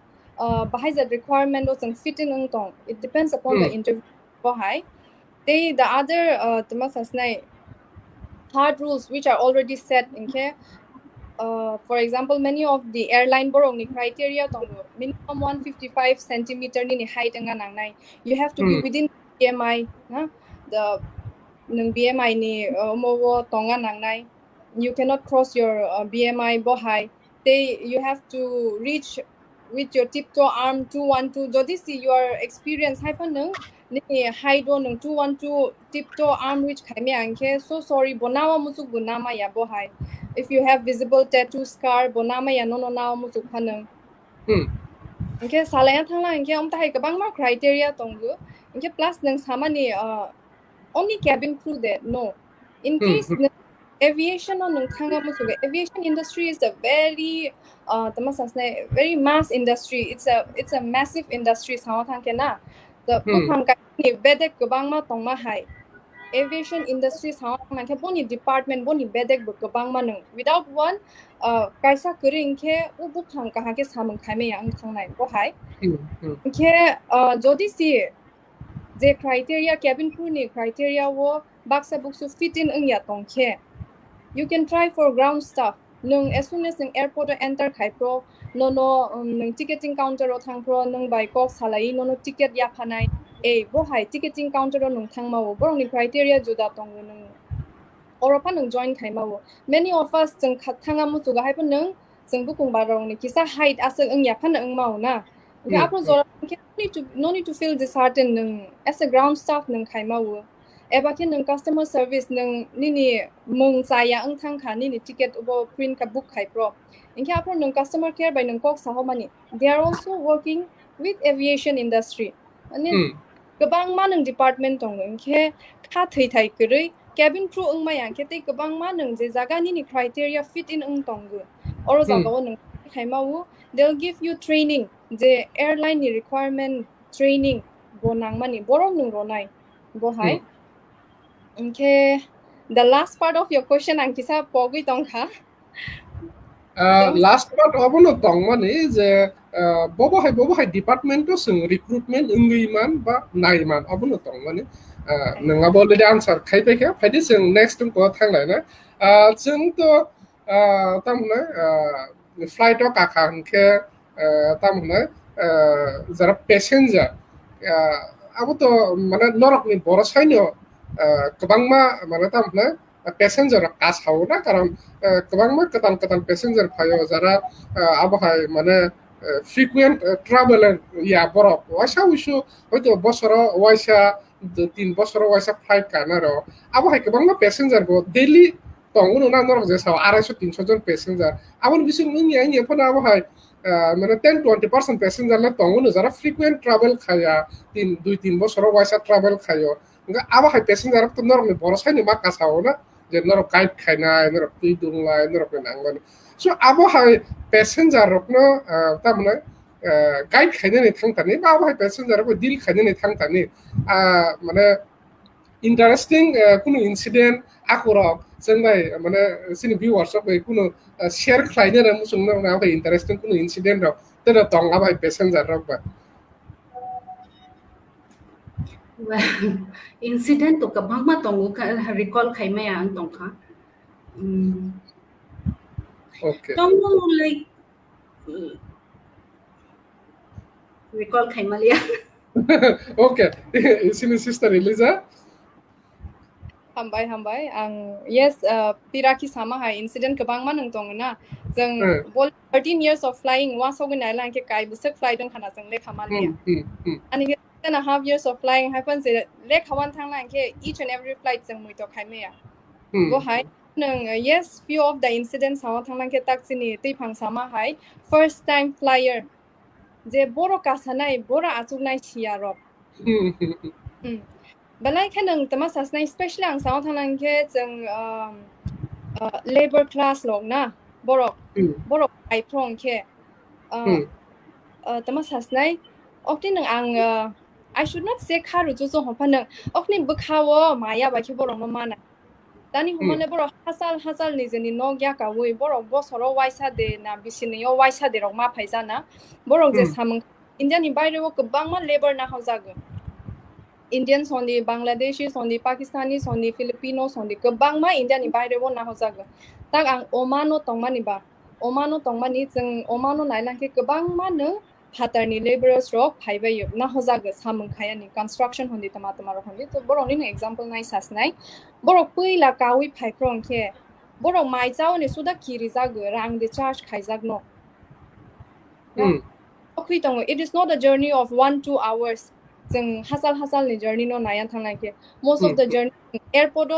bahaizat requirement o cheng fit in ung tong it depends upon the interview bo hai they the other tama sasnai hard rules which are already set in care for example many of the airline borong ni criteria tong minimum 155 centimeter ni height anga nangnai you have to be within BMI na the BMI ni mo tonga nangnai you cannot cross your BMI bo high you have to reach with your tiptoe arm 212 jodi see your experience happen nung ni high do nung 212 tiptoe arm reach khaime anke so sorry bonawa musuk bunama ya bo high if you have visible tattoo scar bonama ya no nawa musuk phanung okay salaya thangla anke amta hai kabang ma criteria tonggu anke plus nang samani only cabin crew there no in case aviation on aviation industry is a very very mass industry it's a massive industry the bedek gabang ma tong ma hai aviation industry boni department boni bedek gabang ma nung without one kaisa kering ke ubu thang ka ke samang khaime yang thang nai bo hai ke jodi si the criteria cabin crew ni criteria wo baksa buksu fit in ung ya tong ke you can try for ground staff nung as soon as nung airport enter khai pro no nung ticketing counter o thang pro nung by kok salai no ticket ya phanai bo hai ticketing counter o nung thang ma wo borong ni criteria juda tong nung oropa nung join khai ma wo many of us jeng thanga mu chu ga hai nung जों बुकुं बारंनि किसा height आसे ओं याफान ओं मावना ओंखे आपरो जरा no need to feel disheartened nung as a ground staff nung khai mawo eba ke nung customer service nung nini mung saya ang thang kha nini ticket ubo print ka book khai pro inke apro nung customer care by nung kok saho mani they are also working with aviation industry ani gobang ma nung department tong inke kha thai thai krei cabin crew ang maya ke te gobang ma nung je jaga nini criteria fit in ang tong gu oro jaga wo nung khai mawo they'll give you training the airline requirement training go nangmani borong nung ronai go hai okay the last part of your question ang kisa pogui tong kha last part obono tongmani je bobo hai department to sing recruitment ungiman ba naiman obono tongmani nanga already answer khaipe kha phaidi sing next ko thanglai na chung to tamna flight o ka khang ke tamna jara passenger abo to mane norokni boro saino kobangma mane tamna passenger kas hauna karon kobangma ketan passenger phayo jara abo hai mane frequent traveler ya borok waisa usu hoito bosoro waisa 3 বছর waisa flight kanaro abo hai kobangma passenger bo daily tonguno na norok je saw 250-300 জন passenger abon bising ngi ai phona abo hai মানে 10-20% passenger la tonguno jara frequent travel khaya 2-3 বছর waisa travel khayo nga abo hai passenger to norok ni boro saini ma kasao na je norok kite khainai norok tui dunglai norok nangmani so abo hai passenger rokno tamne guide khainani thangtani ba abo hai passenger ko deal khainani thangtani মানে interesting কোনো incident akurok जोंनाय माने सिनि viewers of কোনো share खालायनो ना मुसुंनो ना बे interesting কোনো incident रok तेरा तंगा बाय passenger रok बा incident to kabang ma tongu ka recall khai ma ang tong kha okay tongu like recall khai ma liya okay sini sister Eliza hambai ang yes piraki sama hai incident kabang ma nung tong na jeng 13 years of flying wa so gnai lang ke kai busak flight dong khana jeng le khamalia ani 10.5 years of flying happens le khawan thang lang ke each and every flight jeng mui to khai me ya go hai nung yes few of the incidents hawa thang lang ke tak sini ti phang sama hai first time flyer je boro kasanai bora achugnai chia rok balai khanang tama sasnai especially ang saw thanang ke jeng labor class log na borok ai prong ke tama sasnai okti nang ang I should not say kharu jo so hopanang okni bukhawo maya ba ke borok mama na tani humane borok hasal ni jeni nogya ka woi borok bosoro waisa de na bisini yo waisa de rok ma phaijana borok je samang India ni baire wo kabangma labor na haujago Indians on the Bangladeshis on the Pakistanis on the Filipinos on the kabangma India ni baire wo na hojago tak ang Omano tongmani ba Omano tongmani jeng Omano nailang ke kabangma no patterni laborers rok phaibai na hojago samung khayani construction hondi tama rok hondi to borok ni example nai sasnai borok puila kawi phaiprong ke borok mai chao ni suda kiri jago rang de charge khaijagno it is not a journey of 1-2 hours jeng hasal ni journey no nayan thangnai ke most of the journey airport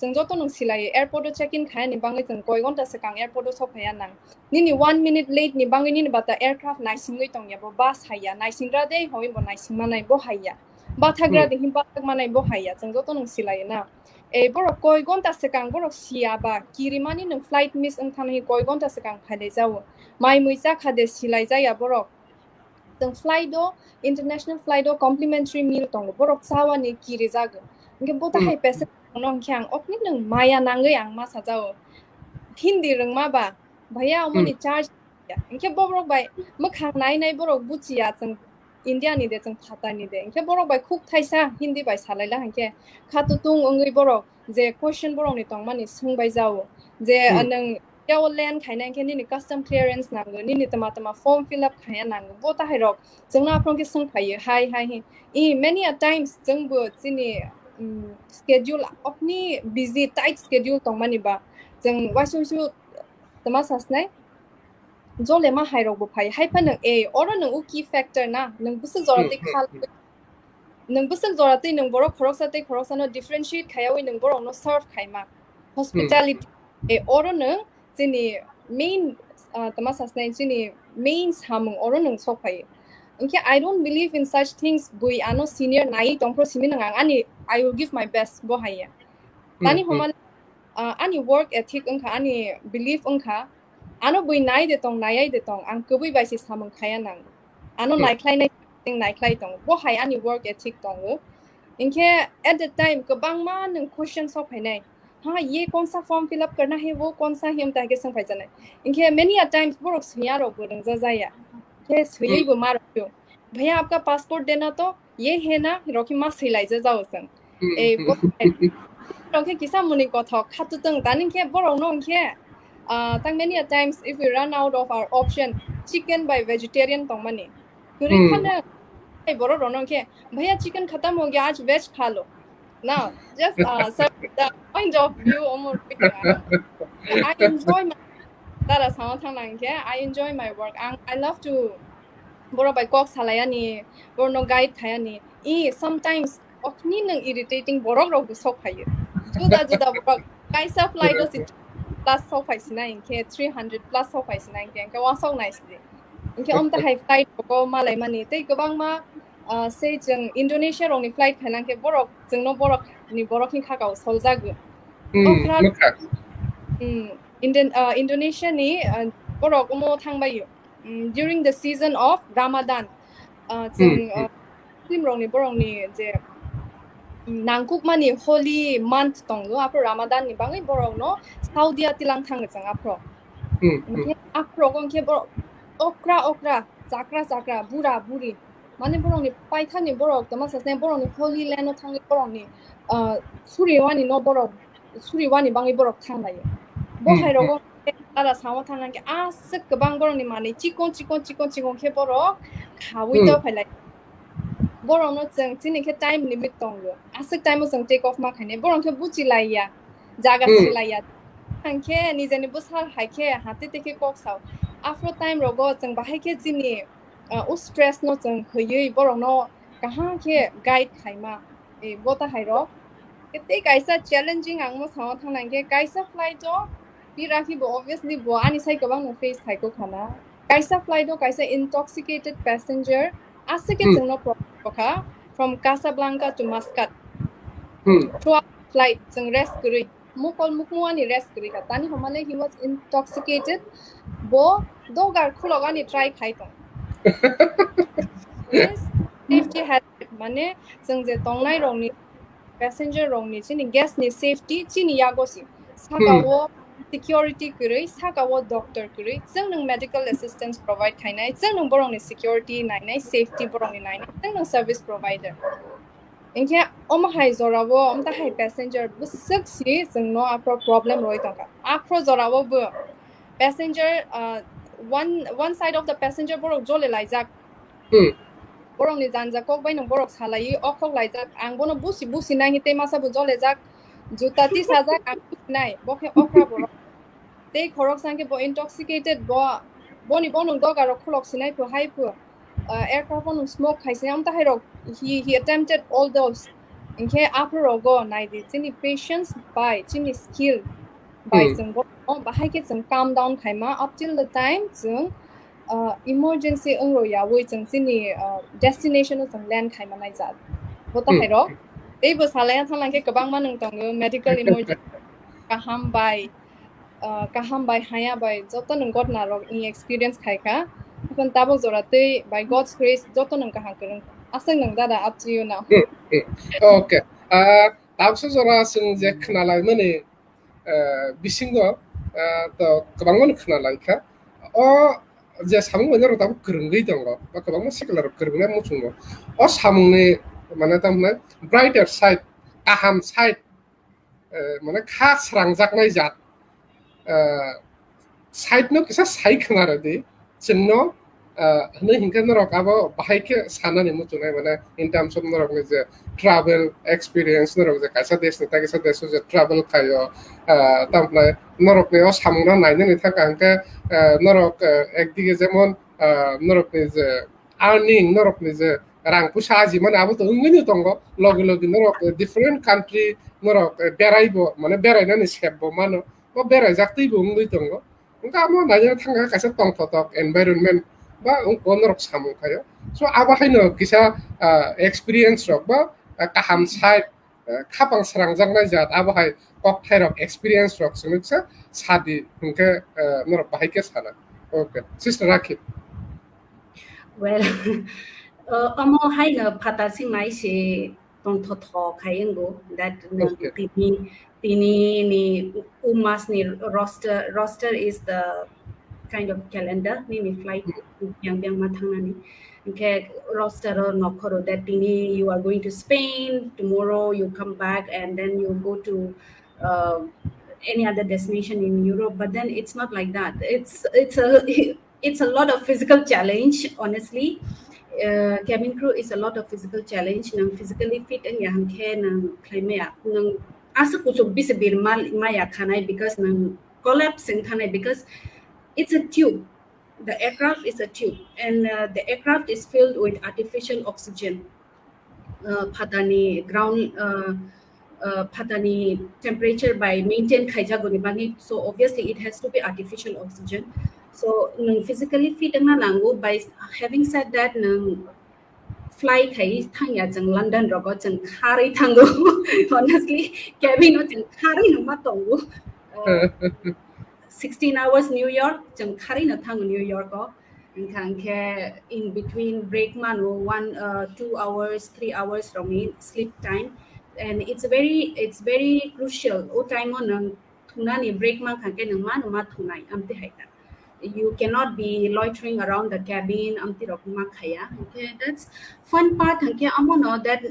jeng joto nung silai airport check in khai ni bangai jeng koi gonta sekang airport sophaya nang nini 1 minute late ni bangai ni bata aircraft naisingoi tongya bo bus haya naisingra dei hoi bo naisingma nai bo haya ba thagra de himpa manai bo haya jeng joto nung silai na e borok koi gonta sekang borok sia ba kirimani nung flight miss ang thanai koi gonta sekang khale jawo mai muisa khade silai jaya borok tong flight do international flight do complimentary meal tong borok sawa ni kiri jago nge bota hai pesa nong khyang okni nung maya nangai ang ma sajao hindi rungma ba bhaiya amoni charge nge borok bai makhang nai borok buchia jeng India ni de jeng thata ni de nge borok bai khuk thaisa hindi bai salaila hangke khatutung ongai borok je question borok ni tong mani sungbai jao je anang yaw land khainang ke ni custom clearance nango ni tama form fill up khaya nango bota hai rok jengna aprong ke sung phai hi many a times jengbo chini schedule apni busy tight schedule tongmani ba jeng wasu tama sasnai jole ma hairok bo phai hai pa nang a oro nang u key factor na nang busuk zorati khal nang busuk zorati nang borok khorok sate khorok sano differentiate khayawi nang borok no serve khaima hospitality a oro nang jini main tama sasnai jini main samung oro nang sok phai okay I don't believe in such things bui ano senior nai tongpro simin nang ani I will give my best bo haya tani homal ani work ethic angkha ani belief angkha ano bui nai de tong nai de tong ang kubui bai si samung khaya nang ano nai khlai nai ting nai khlai tong bo hai ani work ethic tong inke at the time kabang ma nang question sok phainai ha ye कौन सा form fill up करना है वो कौन सा है हम ताके संग फाइजन इनके many a times borok snya ro bodang जा जाया के सुई बो मार यो भैया आपका पासपोर्ट देना तो ये है ना रोकी मा सिलाई जा जाओ संग ए बो रोके किसा मुनि को थक खातु तंग तानिं के borok no के tang many a times if we run out of our option chicken by vegetarian tong mani kuri khana A borok ro no के भैया चिकन खत्म हो गया आज वेज खा लो now just the point of view almost I enjoy my that is how I enjoy my work I love to borok by kok salayani borok no guide khayani sometimes okni nang irritating borok rok sok khayo juda borok kaisa flight do plus sok phaisina inke 300 plus sok phaisina inke ka wa sok nice de inke om ta high flight ko malai mani tei gobang ma say jeng Indonesia rong ni flight khanang ke borok jeng no borok ni khakau soljagu okra Indonesia ni borok mo thangbayo during the season of Ramadan jeng Muslim rong ni borok ni je nangkuk mani holy month tong apro Ramadan ni bangai borok no Saudi tilang thang jeng apro apro gong ke borok okra zakra bura buri mane borok ni paitha ni borok tama sasne borok ni holy land no thangi borok ni suriwani no borok suriwani bangai borok thanglayo bo hairo ara sama thangang ke asik gobang borok ni mane chikon ke borok khawi to phailai borok no jeng chini ke time limit tongyo asik time jeng take off ma khane borok ke buchi laiya jaga silaiya angke nijani busal haike hate teke kok saw after time rogo jeng bahai ke jini stress no jeng hoyei borok no kaha ke guide khaima e bota hairo kete kaisa challenging angmo saw thanang ke kaisa flight do piraki bo obviously bo ani sai kabang no face khaiko khana kaisa flight do kaisa intoxicated passenger asike jeng no problem from Casablanca to Muscat throughout flight jeng rest kuri mukmuani rest kuri ka tani homale he was intoxicated bo dogar khulogani try khaitong yes safety hazard mane jeng je tongnai rong ni passenger rong ni chini guest ni safety chini yagosi sagawo security kuri sagawo doctor kuri jeng nang medical assistance provide khainai jeng nang borong ni security nainai safety borong ni nainai jeng nang service provider inke hai zorawo ta hai passenger busuk si jeng no apro problem roi tangka apro zorawo bu passenger one side of the passenger borok jole laijak borok ni janja kok bai nang borok salai okok laijak ang bono busi nai hite masa bu jole jak juta ti sajak ang nai bokhe okra borok te khorok sangke bo intoxicated boni bonung doga ro khulok sinai pu hai pu aircraft on smoke khaise am ta hairo he attempted all those inke after rogo nai di chini patience by chini skill by jeng bo bahai ke jeng calm down khaima up till the time jeng emergency ongro ya woi jeng chini destination jeng land khaima nai jat bota hairo ei bo salaya thalang ke kabang manung tong medical emergency kaham by haya by joto nung got narok in experience khaika upon Tabo जोराते by God's grace joto nang kahang kereng asang nang dada up to you now okay tabso jora sing je khnalai mane bisingo to kabangman khnalai kha o je samung mane ro tab kerengei dongo ba kabangma siklarok kerengne muchungo o samungni mane tamna brighter side kaham side mane kha srangjaknai jat side no kisa sai khnar de chingno hne hingke norok abo bahaike sanani muchungnai mane in terms of norok ni je travel experience norok je kaisa desh ni ta kaisa desh je travel khayo tamplai norok ni o samungna naine ni thaka hingke norok ekdige jemon norok ni je earning norok ni je rang pusa ji mane abo to ungni tongo logi logi norok different country norok beraibo mane berainani sebbo mano o berai jaktui bo ungni tongo engka amo naine thanga kaisa tongthotok environment ba norok samung khayo so abo haino kisa experience rok ba kaham side khapang srangjak jat abo hai kok thairok experience rok sungkha sadi hingke norok bahaike sana okay sister Rakhi. Well, amo hai na phata sing mai se tong tho khayengo that tini ni umas ni roster is the kind of calendar ni flight yang matang ni okay roster or nokoro that tini you are going to Spain tomorrow, you come back and then you go to any other destination in Europe, but then it's not like that. It's a lot of physical challenge, honestly. Cabin crew is a lot of physical challenge. Nang physically fit ang yang ke nang climate nang asa kusog bisa bir maya kanai because nang collapse ang kanai because it's a tube. The aircraft is a tube, and the aircraft is filled with artificial oxygen. Patani ground. Patani temperature by maintain kaijagoni bangi, so obviously it has to be artificial oxygen. So physically fit ang nango. By having said that, fly kai thangya jang London rogo jang khari thango. Honestly, cabin no jang khari no matongo. 16 hours New York jang khari no thang New York ko. In between break mano 2 hours 3 hours from sleep time, and it's very crucial. O time on thunani break man khanke nang ma thunai amti haita. You cannot be loitering around the cabin amti rokma khaya. Okay, that's fun part hanke amono that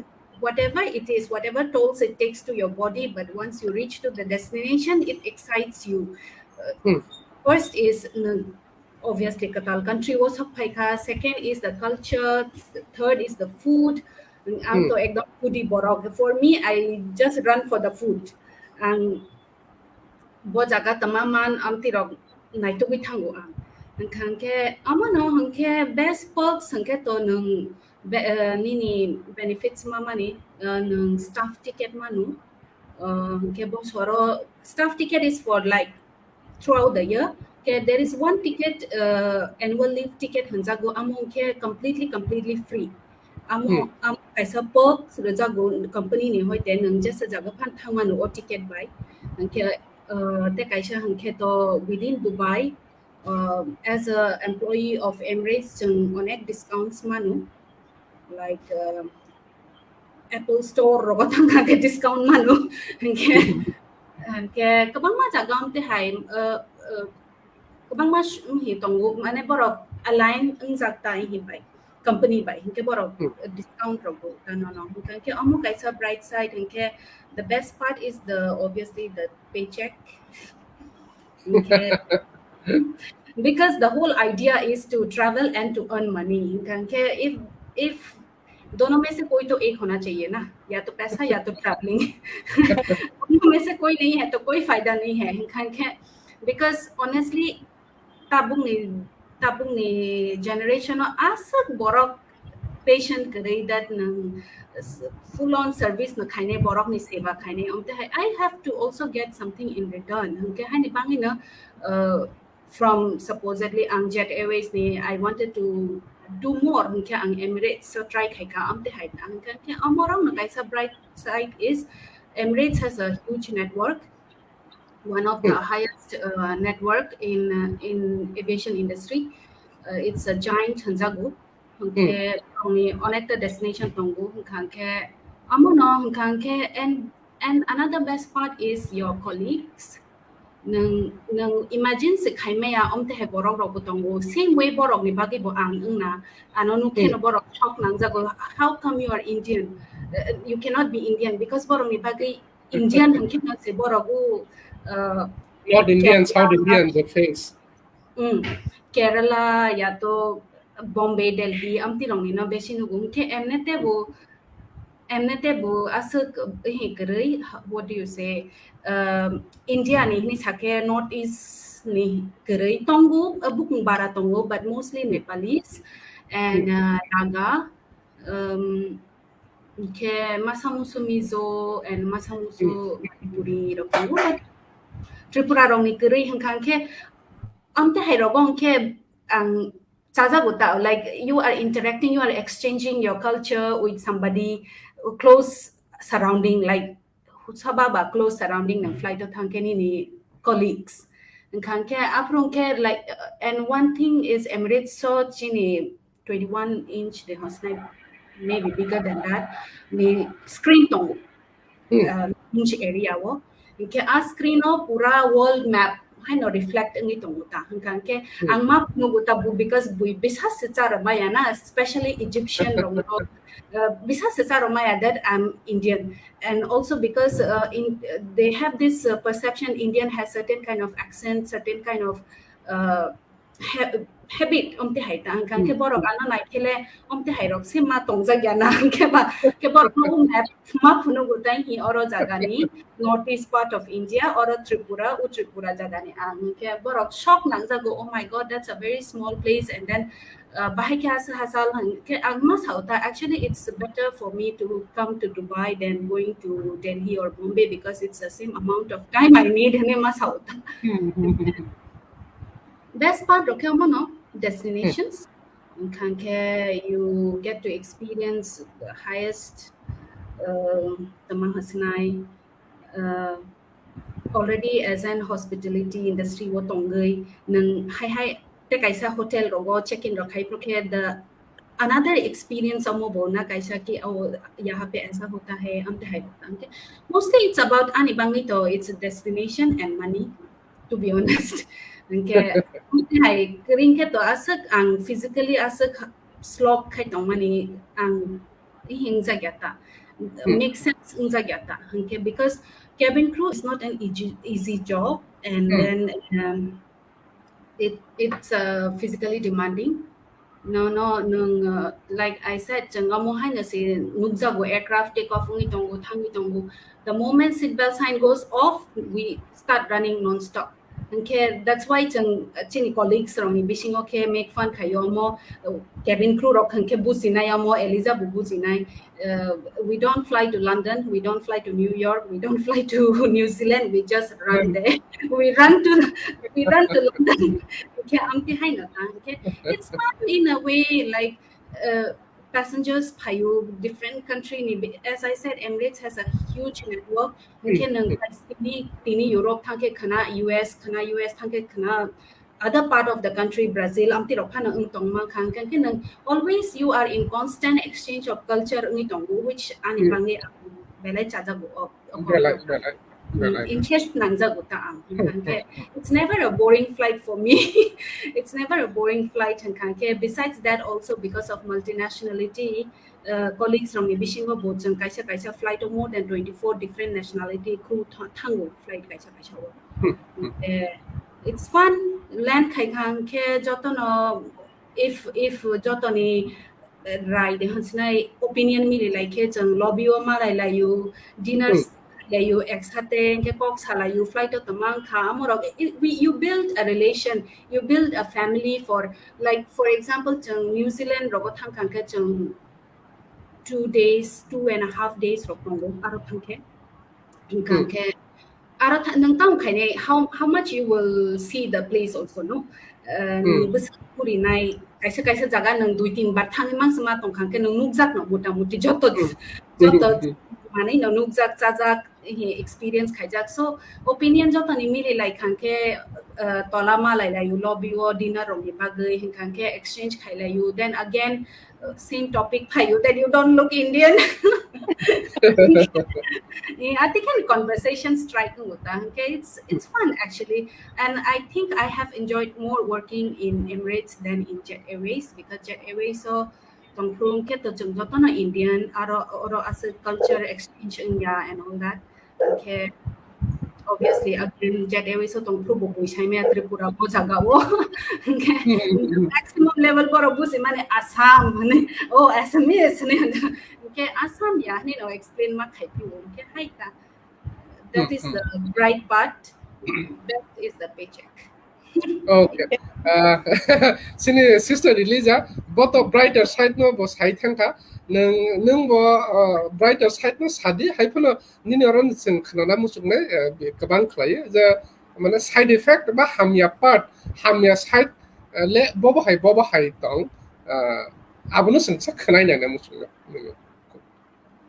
whatever it is, whatever tolls it takes to your body, but once you reach to the destination, it excites you. First is obviously Katal country was paika. Second is the culture. Third is the food. I'm to ekdom foodie borok. For me, I just run for the food. And bo jaga tamaman am tirok naitu bithango am. Hanke amano hanke best perks hanke to nung nini benefits mamani nung staff ticket manu. Hanke bo soro staff ticket is for like throughout the year. Okay, there is one ticket, annual leave ticket hanjago among ke completely free. Amo kaisa perk jago company ni hoite nang just jaga phan thangmanu o ticket buy. Hanke te kaisa hanke to within Dubai as a employee of Emirates jang onek discounts manu like Apple Store robotang ke discount manu hanke kabang ma jaga amte hai kabang mas hi tongo mane borok align zakta hi bai company bai hinke borok discount rogo no hinke amu kaisa bright side hinke the best part is obviously the paycheck. Because the whole idea is to travel and to earn money. Hinke if दोनों में से कोई तो एक होना चाहिए ना, या तो पैसा या तो ट्रैवलिंग. दोनों में से कोई नहीं है तो कोई फायदा नहीं है. Because honestly tabung ni generation asak borok patient kare that nang full on service na khaine borok ni seva khaine I have to also get something in return. Hanke hani bangi na from supposedly ang Jet Airways ni I wanted to do more hanke ang Emirates so try kai ka amte hai hanke amorang na kaisa bright side is Emirates has a huge network, one of the highest network in aviation industry. It's a giant hanjago. Hanke only connected destination tongo hanke amono hanke and another best part is your colleagues. Nang imagine se khaimaya omte he borok rok tongo same way borok ni bagi bo ang na anonu keno borok chok nang jago how come you are Indian? You cannot be Indian because borok ni bagi Indian hanke na se borok not Indian, South Indian the face. Kerala ya to Bombay, Delhi, amti rongi no besin hugum ke emnete bu asuk kerei, what do you say, India ni sake North East ni kerei tonggu bukung bara tonggu, but mostly Nepalese and Naga, ke masamusu Mizo and masamusu Manipuri rokonggu, but Tripura rong ni kerei hengkang ke amte hai rogong ke ang chaza like you are interacting, you are exchanging your culture with somebody close surrounding, like sababa close surrounding and flight of thankeni ni colleagues and kanke aprong ke like and one thing is Emirates so chini 21-inch the hosnai maybe bigger than that ni screen tong inch area wo ke a screen o pura world map hai no reflect ngi tong ta hangkang ke ang map no guta bu because bui bisa secara maya na especially Egyptian rong bisa secara maya that I'm Indian and also because they have this perception Indian has certain kind of accent, certain kind of habit omte hai ta hangkang ke borok ana nai khele omte hai rok sima tongja gyana ke borok no map no guta hi oro jaga ni northeast part of India or Tripura jagani ke borok shock nangjago, oh my god, that's a very small place, and then bahai ke hasal ke agmas hauta actually it's better for me to come to Dubai than going to Delhi or Bombay because it's the same amount of time I need hane mas hauta. Best part no destinations kanke you get to experience the highest the mahasnai already as an hospitality industry wo tongai nang hai te kaisa hotel rogo check in rokai proke the another experience amo bona kaisa ki oh yahan pe aisa hota hai amte hai mostly it's about ani bangi to it's a destination and money, to be honest. Okay, hai kering ke to asak ang physically asak slop khai tong mani ang hing jagyata makes sense in jagyata okay, because cabin crew is not an easy job, and then it's physically demanding. No, like I said, jangamo hai na si nugza go aircraft take off ngi tongo thangi tongo. The moment seatbelt sign goes off, we start running non-stop. Okay, that's why chini colleagues rongi bishing okay make fun kayo mo cabin crew rok hanke businai mo ELIJA businai. We don't fly to London, we don't fly to New York, we don't fly to New Zealand, we just run there. we run to London. Okay, okay, it's fun in a way, like passengers payu different country ni, as I said Emirates has a huge network. Okay, nang tini Europe thangke khana US thangke khana other part of the country, Brazil amti rokhana tong mang khang kan nang always you are in constant exchange of culture ngi tong which ani bangi belai chaja go interest nangjago ta it's never a boring flight for me. It's never a boring flight and besides that also because of multinationality, colleagues from Ibishingo boats and kaisa flight of more than 24 different nationality crew tango flight kaisa it's fun land ke jotono if jotoni ride hansnai opinion mi like jang lobby o malai la you dinners you exhate ke kok sala you flight to tamang kha amorok you build a relation, you build a family for, like for example jang New Zealand rogo thang kan ke jang 2.5 days rokongo aro thangke ke aro nang tang khaine how much you will see the place also no bus puri nai kaisa jaga nang 2-3 bar thang mang sama tong khang ke nang nukjak no motamuti joto mane no nukjak chajak experience khaijak, so opinion joto ni mili like hanke tolama laila you lobby or dinner rongi bagai hanke exchange khaila you, then again same topic phayu that you don't look Indian. I think in conversation striking with that, okay, it's fun actually, and I think I have enjoyed more working in Emirates than in Jet Airways, because Jet Airways so tongkrung ke to jeng joto na Indian aro as a culture exchange and all that. Okay, obviously agree jet airways so tong pro bo sai me Tripura bo jaga wo maximum level boro bu se mane Assam mane oh Assamese ne okay Assam ya ni no explain ma khai pi wo okay hai ka that is the bright part best is the paycheck. Okay. Sini sister Elija, both of brighter side no bos hai thangka nung bo brighter side no sadi hai phono nini oron sing khana muchwngnai kabang khlai ja mane side effect ba hamya part hamya side le bobo hai tong abono sing sa khnai na muchwngnai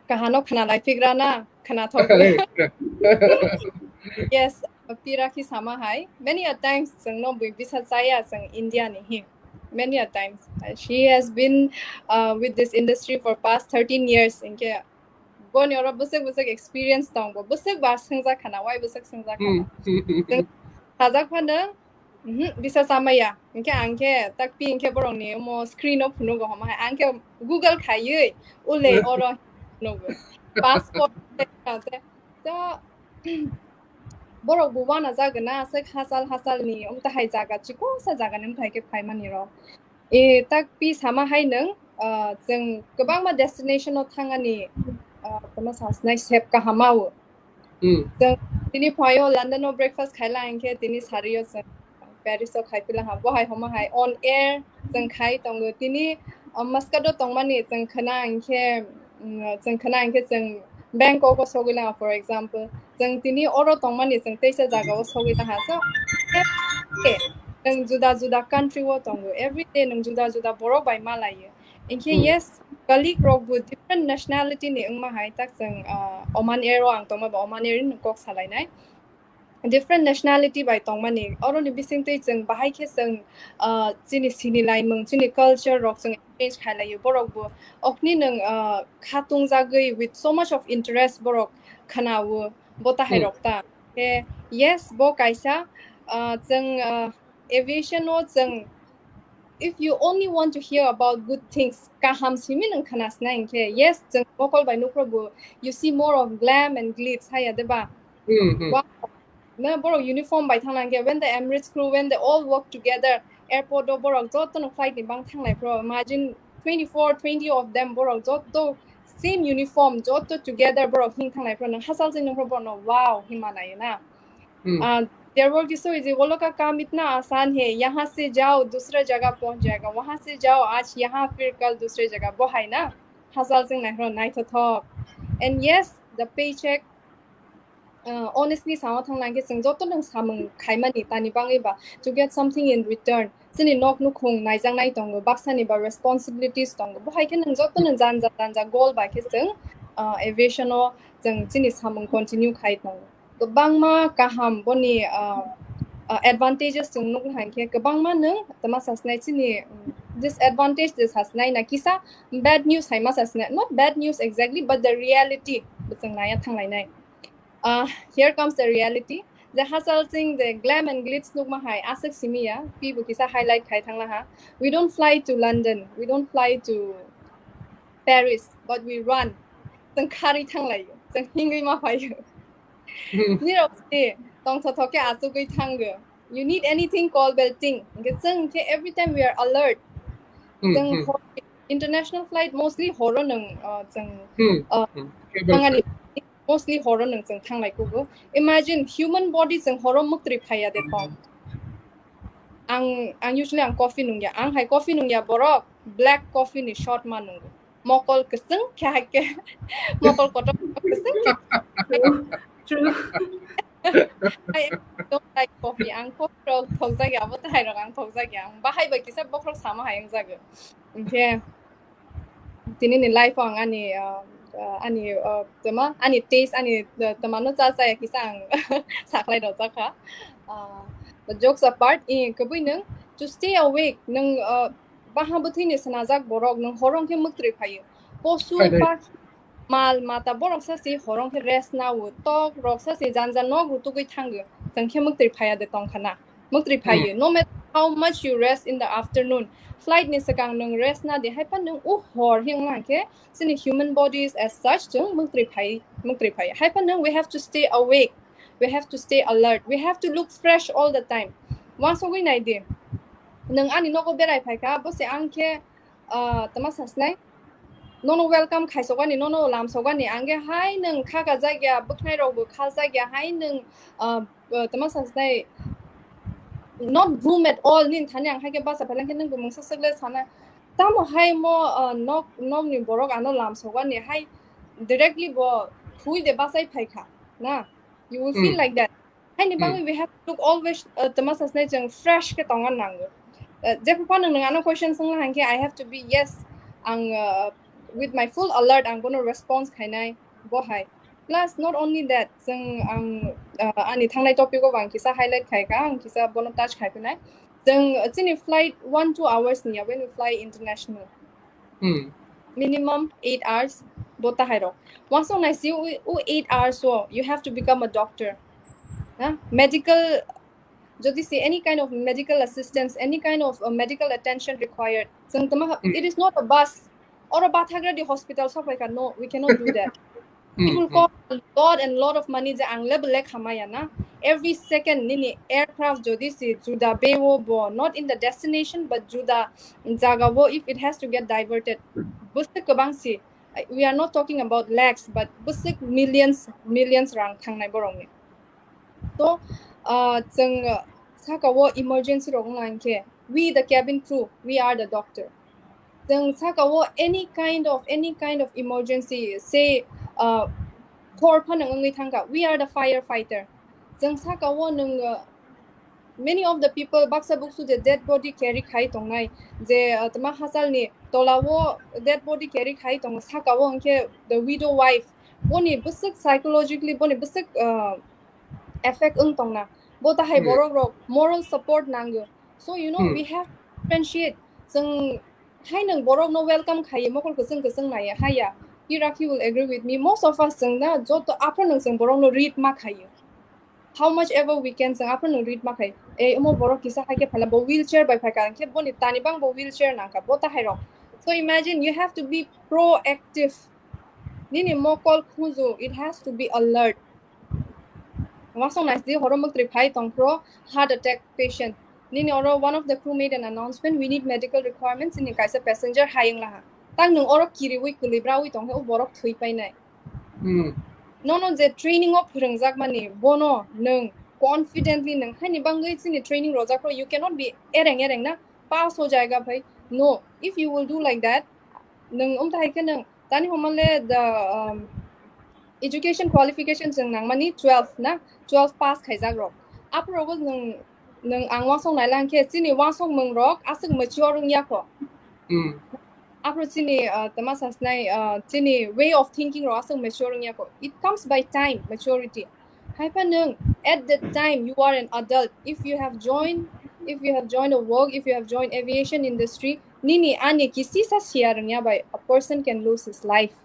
kahano khana lai figrana khana thok yes piraki sama hai many a times sang no bisa saya sang India ni him many a times she has been with this industry for past 13 years inke bon yora busek experience tong bo busek ba sangja khana wai busek sangja khana tajak phana bisa sama ya inke angke tak pi inke borong ni mo screen of no go ma angke Google khai ule oro no passport ta borok buwana jaga na se hasal ni ta hai jaga chiko sa jaga nem thai ke phaimani ro e tak pi sama hai nang jeng gobang ma destination o thangani kama sasnai sep ka hamau jeng tini phayo London o breakfast khaila angke tini sario se Paris o khai pila ha bo hai homa hai on air jeng khai tong tini Muscat o tongmani jeng khana angke jeng Bangkok o sogila for example jeng tini oro tongmani jeng teisa jaga o sogila ha so nang juda country wo tongo every day nang juda borok bai malai inke yes colleague rok bu different nationality ni engma hai tak jeng Oman Air ang tongma ba Oman Air ni kok salai nai different nationality by tongmani oro ni bising te jeng bahai khe jeng chini sini lai mung chini culture rok jeng exchange khala yu borok bu okni nang khatung jagai with so much of interest borok khanawu bota hai rokta ke yes bo kaisa jeng aviation o jeng if you only want to hear about good things kaham simin ang khanas na inke yes jeng mokol by no probu you see more of glam and glitz haya deba na borok uniform by thanglangke when the Emirates crew when they all work together airport do borok joton flight ni bang thanglai pro imagine 20 of them borok joto same uniform joto together borok hing thanglai pro nang hasal jing pro no wow himalaya na their work is so easy वो लोग का काम इतना आसान है यहाँ से जाओ दूसरा जगह पहुंच जाएगा वहाँ से जाओ आज यहाँ फिर कल दूसरे जगह वो है ना hasal jing nai pro nai to talk and yes the paycheck honestly sama thanglangke jeng joto nang samung khaimani tani bangai ba to get something in return sini nok nu khung naijang nai tongo baksani ba responsibilities tongo bo haike nang joto nang janja goal ba ke jeng aviation o jeng sini samung continue khai tongo gobangma kaham boni advantages jeng nuk hanke gobangma nang tama sasnai sini disadvantage this hasnai na kisa bad news haima sasnai not bad news exactly but the reality jeng naya thanglai nai here comes the reality the hustle thing the glam and glitz look mahai asak simia people kisa highlight khai thangla ha we don't fly to London we don't fly to Paris but we run sang khari thanglai sang hingui ma phai ni ro se tong tho ke asu gui thangge you need anything call belting sang ke every time we are alert sang international flight mostly horror nang sang pangani mostly horror nang jeng thanglai ko imagine human body jeng horror muktri phaya de thong ang usually ang coffee nung ya ang hai coffee nung ya borok black coffee ni short man nung mokol keseng kya ke mokol koto keseng true I don't like coffee ang coffee thong ja ya bot hai rang thong ja ya bahai ba kisa bokrok sama hayang jaga okay tini ni life ang ani tema ani taste ani temano cha sa kisang saklai do chakha the jokes apart in kabui nang to stay awake nang bahabuthi ni sanajak borok nang horong ke muktri phai posu pa mal mata borok sa si horong ke rest na u tok rok sa si janjan no gu tu gui thang jang ke muktri phai de tong khana muktri phai no matter how much you rest in the afternoon flight ni sakang nang rest na de haipan nang u hor hing na ke sini human bodies as such jung muktri phai haipan nang we have to stay awake we have to stay alert, we have to look fresh all the time. Wang so gui nai de nang ani no ko berai phai ka bo se angke tama sasnai no welcome khai sogani no lam sogani ange hai nang kha ka jagya bukhnai ro bu kha jagya hai nang tama sasnai not room at all nin thanyang hai ke ba sa phalang ke nang bumung sakle sana tam hai mo no ni borok ano lam sogani hai directly bo thui de ba sai phai kha na you will feel like that hai ni bang we have to look always tama sasnai jang fresh ke tongan nang Jeppan and question I have to be yes with my full alert I'm gonna respond phainai bo hai plus not only that ani thangnai topic ko wang kisa highlight khai ka ang kisa bono touch khai pnai chini flight 1-2 hours ni when we fly international minimum 8 hours bota hairo once on I see 8 hours so you have to become a doctor medical যদি say any kind of medical assistance, any kind of medical attention required, it is not a bus or a bathagra the hospital. So no, we cannot do that. It will cost a lot of money. The level na every second nini aircraft jodi si juda bewo bo not in the destination but juda jagawo if it has to get diverted. Busik kabang si we are not talking about lakhs but busik millions rang thangnai borong ni. So sakawo emergency rong ke we the cabin crew we are the doctor sakawo any kind of emergency say thor phanang ngi thanga we are the firefighter sakawo nung many of the people baksa buksu the dead body carry khai tongnai je tama hasal ni tolawo dead body carry khai tong sakawo ke the widow wife boni busuk psychologically boni busuk effect tongna bota hai borok rok moral support nango so you know we have to differentiate hai nang borok no welcome khai mokol kusung nai haya Iraqi will agree with me most of us na joto apron nang borok no read ma khai how much ever we can apron no read ma khai mo borok kisa khai ke phala bo wheelchair by phaka ke boni tani bang bo wheelchair nang ka bota hai rok so imagine you have to be proactive nini mokol khuzo it has to be alert Wasong nicely horomuk tripai tongpro heart attack patient. Nini oro one of the crew made an announcement we need medical requirements in kaisa passenger hayang laha. Tang nung oro kiriwi kulibrawi tonghe u borok thui painai. No the training of purangzak mani bono nung confidently nung hani bangai sini training rozakro you cannot be ereng na pass ho jayega bhai. No, if you will do like that nung thai ke nung tani homale the education qualifications nangmani 12 na 12 pass khaijak rok apro go nung angwasong nailang ke chini wasong mung rok asuk mature rung yakho apro chini tamasasnai chini way of thinking ro asuk mature rung yakho it comes by time maturity haipanung at that time you are an adult if you have joined a work if you have joined aviation industry nini ani kisi sa siarung ya by a person can lose his life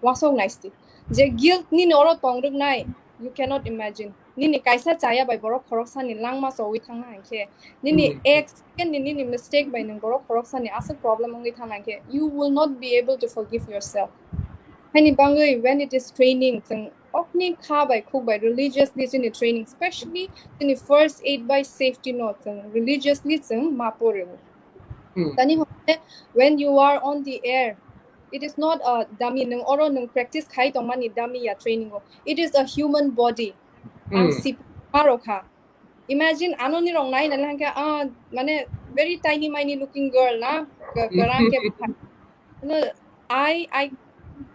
wasong nicely je guilt ni noro tongruknai you cannot imagine nini kaisa chaya by borok khoroksa ni langma sowi thangna ke nini ex nini mistake by nang borok khoroksa ni asa problem ngi thangna ke you will not be able to forgive yourself hani bangai when it is training okni kha by khuk by religiously in training especially in the first aid by safety note religiously mapore tani when you are on the air it is not a dummy nung oro nung practice khai tong mani dummy ya training it is a human body maroka imagine anoni rong nai na lang ka mane very tiny looking girl na garang ke no I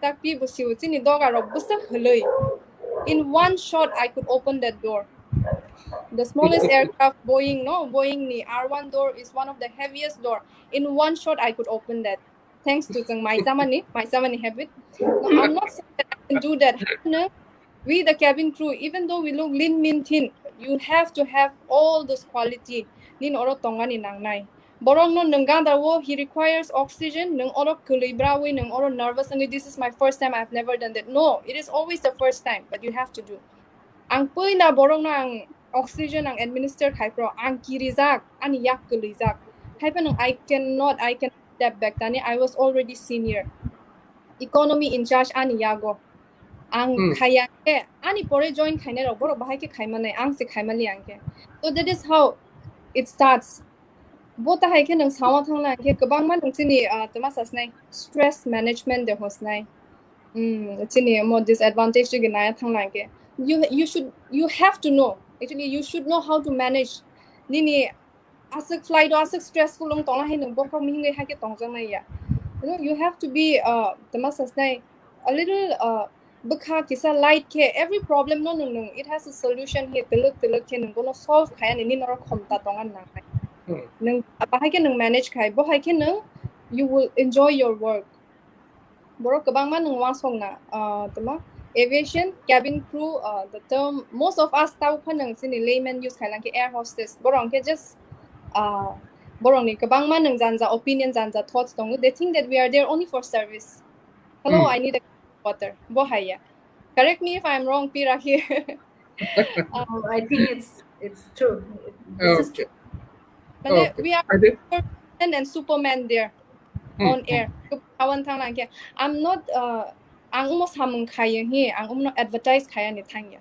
tak pi busi ni doga ro busahloi in one shot I could open that door the smallest aircraft Boeing ni R1 door is one of the heaviest door in one shot I could open that thanks to my samani habit no, I'm not saying that I can do that no, we the cabin crew even though we look lean mean thin you have to have all those quality nin oro tongani nangnai borong no nunganda wo he requires oxygen nung oro kulibra we nung oro nervous and this is my first time I've never done that no it is always the first time but you have to do ang pui na borong na ang oxygen ang administered hypro ang kirizak ani yak kulizak hypen I can step back tani I was already senior economy in charge ani yago ang khaya ke ani pore join khaine ro boro bahai ke khaima nai ang se khaima li angke. So that is how it starts. Bota hai ke nang sawa thangla ke kabang ma nang chini tama sasnai stress management de hosnai. Chini more disadvantage ge na thangla ke. You have to know. Actually you should know how to manage. Nini asik flight asik stressful long tong la hai nang bokro mi ngai ha ke tong jang nai ya. You have to be tama sasnai a little bukha kisa light ke every problem no it has a solution here teluk ke nang gono solve khaya ni nor khomta tongan na nang apa ke nang manage khai bo hai ke nang you will enjoy your work boro kabang man nang wasong na tama aviation cabin crew the term most of us tau khanang sini layman use khailang ke air hostess borong ke just borong ni kabang man nang janza opinion janza thoughts tong they think that we are there only for service. Hello, I need a water. Bohaya. Correct me if I'm wrong, Pira here. I think it's true. This is true. We are Superman and Superman there on air. I'm not ang almost hamung kaya here. Ang not advertise kaya ni tanya.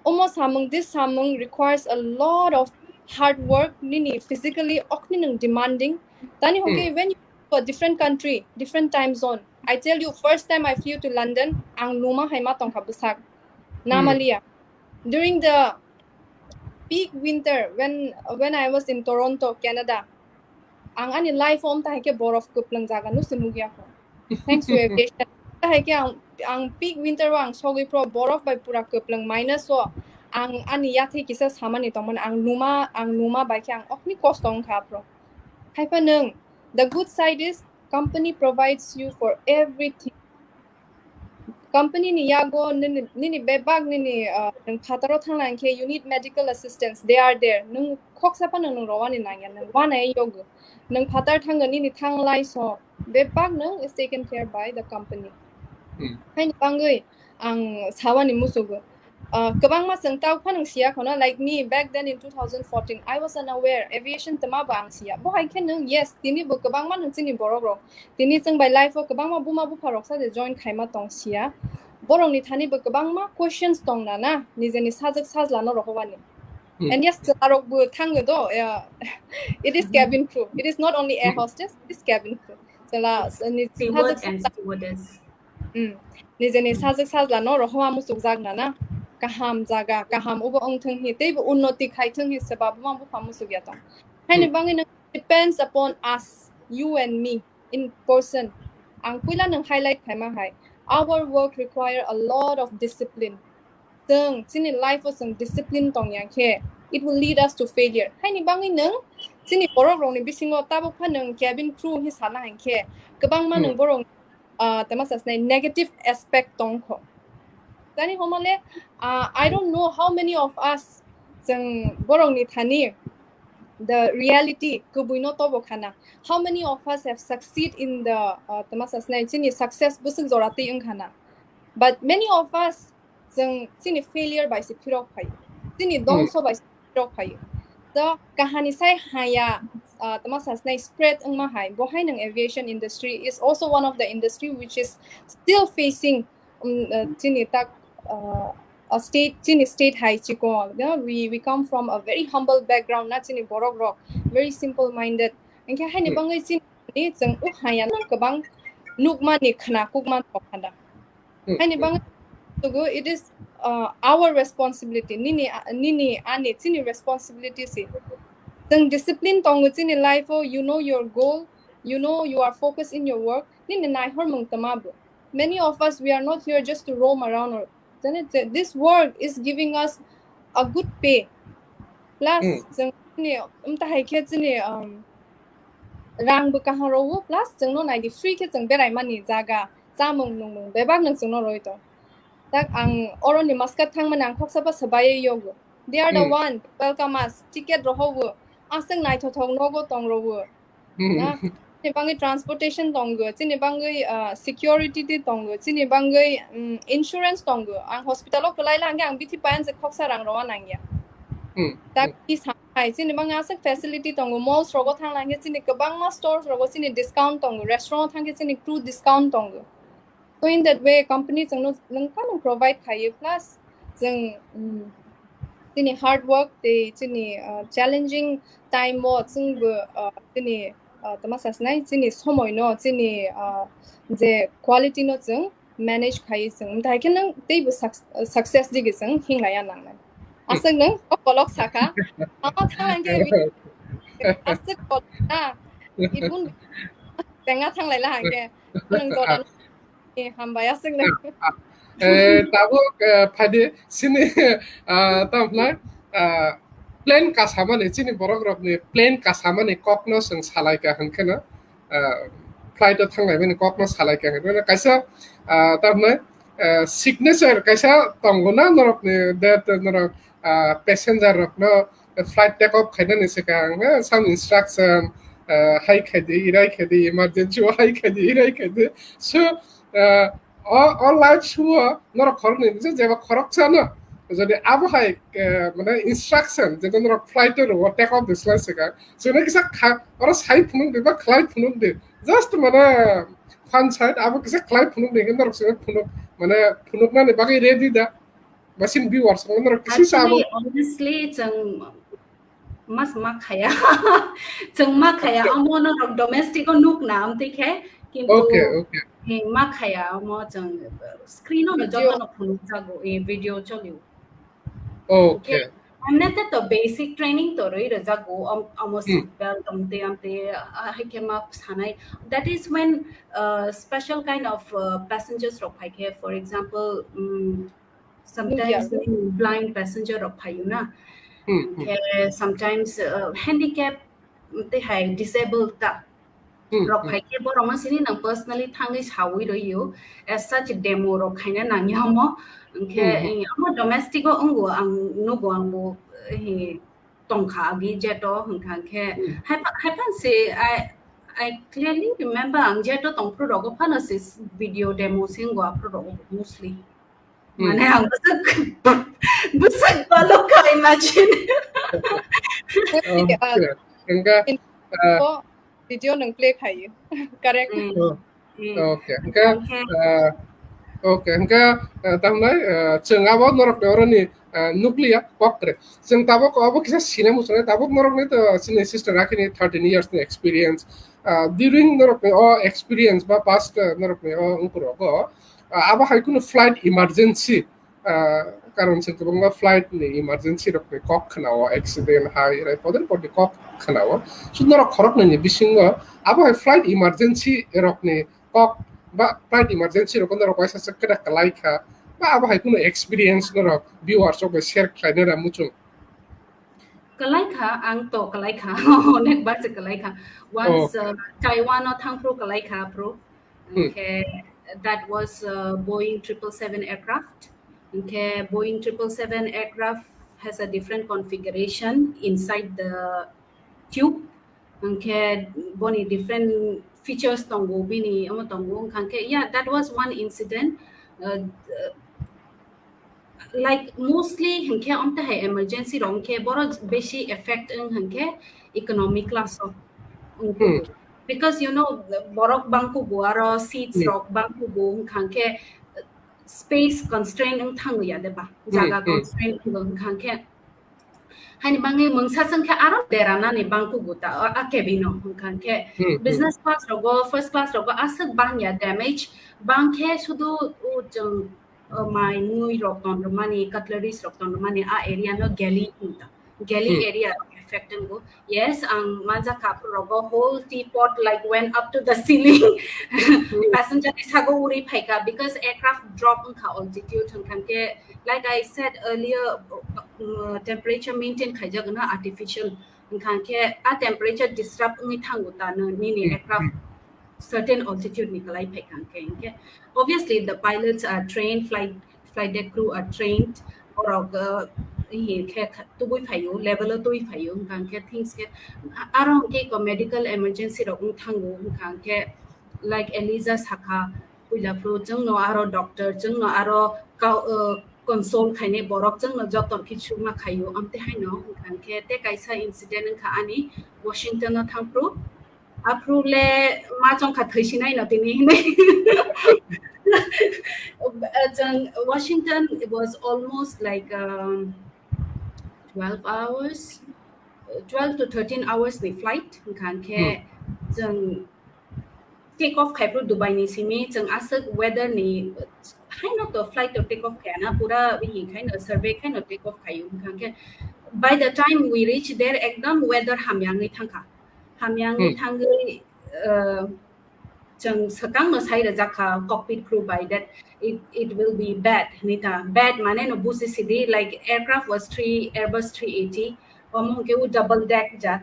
Almost hamung this hamung requires a lot of hard work. Nini physically okni demanding. Tani okay when you go to a different country, different time zone. I tell you, first time I flew to London, ang luma hay matong kabusak. Namalia. During the peak winter, when I was in Toronto, Canada, ang ani life home ta ke borof kuplang jaga no simugya ko. Thanks to aviation. Ta ke ang peak winter wang sogi pro borof by pura kuplang minus so ang ani yathi kisa samani tongman ang luma by ke ang okni kostong ka pro. Hay pa nung the good side is company provides you for everything. Company ni yago nini bebag nini nung pataro thanglang ke you need medical assistance they are there nung khoksa pa nung rawani nangyan nung wana yogo nung patar thanga nini thanglai so bebag nung is taken care by the company. Hai bangui ang sawani musugo kabang ma sang tau phanang sia khona like me back then in 2014 I was unaware aviation tama bang sia bo hai ken yes tini bu kabang ma nung chini borok tini chang by life kabang ma bu pharok sa de join khaima tong sia borong ni thani bu kabang ma questions tong na nijeni sajak sajla no rohwani and yes arok bu thang do it is cabin crew it is not only air hostess it is cabin crew sala ni steward and stewardess nijeni sajak sajla no rohwa musuk jagna na kaham jaga kaham ubo ongthang hi tei unnoti khaithang hi sabab ma bu famu sugya tong haini bangin depends upon us you and me in person ang kuila nang highlight khaima hai our work require a lot of discipline teng chini life was some discipline tong yang ke it will lead us to failure haini bangin nang chini borok rong ni bisingo tabu phanang cabin crew hi sana hang ke kabang ma nang borong tamasasnai negative aspect tong kho Tani homale, I don't know how many of us jeng borong ni thani the reality kubuino to bokhana. How many of us have succeed in the tamasasnai chini success busuk zorati khana. But many of us jeng chini failure by sikiro phai. Chini dongso by sikiro phai. The kahani sai haya tamasasnai spread ma hai bohai nang aviation industry is also one of the industry which is still facing chini tak a state high chiko we come from a very humble background not in borok rock very simple minded and ka hani bangai chin ni chang u hayan ka bang lukma ni khana kukma khanda hani bang to go it is our responsibility nini ani chini responsibility si tang discipline tong chini life you know your goal you know you are focused in your work nini nai hormong tamabo many of us we are not here just to roam around or this work is giving us a good pay plus rang bu kaharo plus jengno nai di free ke jeng berai mani jaga chamung nung bebak nang jengno roito tak ang oron ni maskat thang manang khoksa ba sabai yogo they are the one welcome us ticket roho asang nai thothong nogo tong rowo na bangai transportation tongo chini bangai security ti tongo chini bangai insurance tongo ang hospital ko lai lang ang bithi pan se khoksa rang rawa nangya tak is hai chini bangai asak facility tongo malls rogo thang lang chini kabang ma stores rogo chini discount tongo restaurant thang chini crew discount tongo so in that way company जों नों provide खायो plus जों जोंनि hard work they जोंनि challenging time mo जोंबो जोंनि तमासासनाय जोंनि समय न जोंनि जे quality न जों manage खायो जों दायके नों दैबो success दिगे जों हिंलाया नांनाय आसों नों कलक साका थांलांगे आसों कलक ना इबुन Tengah thang lại là hàng kia, nâng Jordan hamba ya sing nâng. Tabo phade sini tamna plane kasamane sini borogrokni plane kasamane kokno sing salai ka hankena flight thangai bani kokno salai ka hankena kaisa tamna signature kaisa tongona norokni that norok passenger rokno flight take off khaida ni sika some instruction hai khadi irai khadi emergency hai khadi irai khadi so all life show norok khorni je jeba khorok chana যদি আবহাই মানে instruction যেটা নরক ফ্লাইটের ও take off দিছলা সেকা সেনে কিসা আর সাই ফুনুং দে বা ক্লাই ফুনুং they just মানে fun side আবো কিসা ক্লাই ফুনুং দে কিন্তু নরক সেনে ফুনুক মানে ফুনুক না বাকি রেডি দা বাসিন ভিউয়ার্স নরক কিসা আবো honestly जों mas makaya जों makaya amo नरक domestic नुक नाम तिखे किन्तु ओके makaya mo जों स्क्रीन न जतन फुनुक जागो ए भिडियो चलियो Okay. And that the basic training to go almost I came up phainai. That is when special kind of passengers of here, for example, sometimes blind passenger of Payuna, sometimes handicapped, they have disabled that. Rokhaike boroma sini nang personally thangi hawi ro you as such demo rokhaina nang yamo ke amo domestic ongo ang nogo ango he tongkha gi jeto hangkang ke happen say I clearly remember ang jeto tongpro rogo panasis video demo singo apro rogo mostly mane ang busak baloka imagine video nang play khayo correct okay enka tamnai chengabo norok doroni nuclear pokre sing tabo ko abo kisa cinema sone tabo norok ne to sine sister rakhini 13 years ne experience during norok experience ba past norok ne unkuro go abo haikunu flight emergency karon sing ko flight ni emergency rok ne kok khnawo accident hai rai poder podi kok khnawo sunor khorok ni bisingo abo flight emergency rok ne kok ba flight emergency rok ndoro paisa sakra kalai kha ba abo haikunu experience norok viewers of share khainera muchung kalai kha ang to kalai kha nek ba se kalai kha once Taiwan or thangpro kalai kha pro okay that was Boeing 777 aircraft. Okay, Boeing 777 aircraft has a different configuration inside the tube. Okay, boni different features tongo bini amo tongo kanke. Yeah, that was one incident. Like mostly hanke amta hai emergency rong ke boro beshi effect hanke economy class of. Because you know borok bangku guaro seats rock bangku go hanke space constraint ng thang ya deba jaga constraint ng khangke hani bangi mungsa sangkha aro derana ni bangku guta a cabino khangke business class rogo first class rogo asak bang ya damage bangke sudu jeng my nui rokton romani cutleries rokton romani a area no galley area affecting go yes ang manja kapro rogo whole teapot like went up to the ceiling passenger isago uri phaika because aircraft drop in altitude hanke like I said earlier temperature maintain khajagna artificial hanke a temperature disrupt ngi thanguta no ni aircraft certain altitude nikalai phaika obviously the pilots are trained flight deck crew are trained or tubuwi phayo level tubuwi phayo kanke things ke arong ke medical emergency ro thango kanke like ELIJA sakha puja pro jeng no aro doctor jeng no aro console khaine borok jeng no jotor kichu ma khayo amte haino kanke te kaisa incident kha ani Washington no thangpro apro le ma chong kha thaisinai no tini Washington, it was almost like 12 hours, 12 to 13 hours the flight. Kan ke jeng take off kai pro Dubai ni simi jeng asuk weather ni kind of the flight to take off kai na pura we kind of survey kind of take off kai kan ke by the time we reach there ekdam weather hamyang ni thangka hamyang ni thangai jeng sekang no sai jaka cockpit crew by that it will be bad nita bad mane no busi sidi like aircraft was 3 Airbus 380 omong ke double deck ja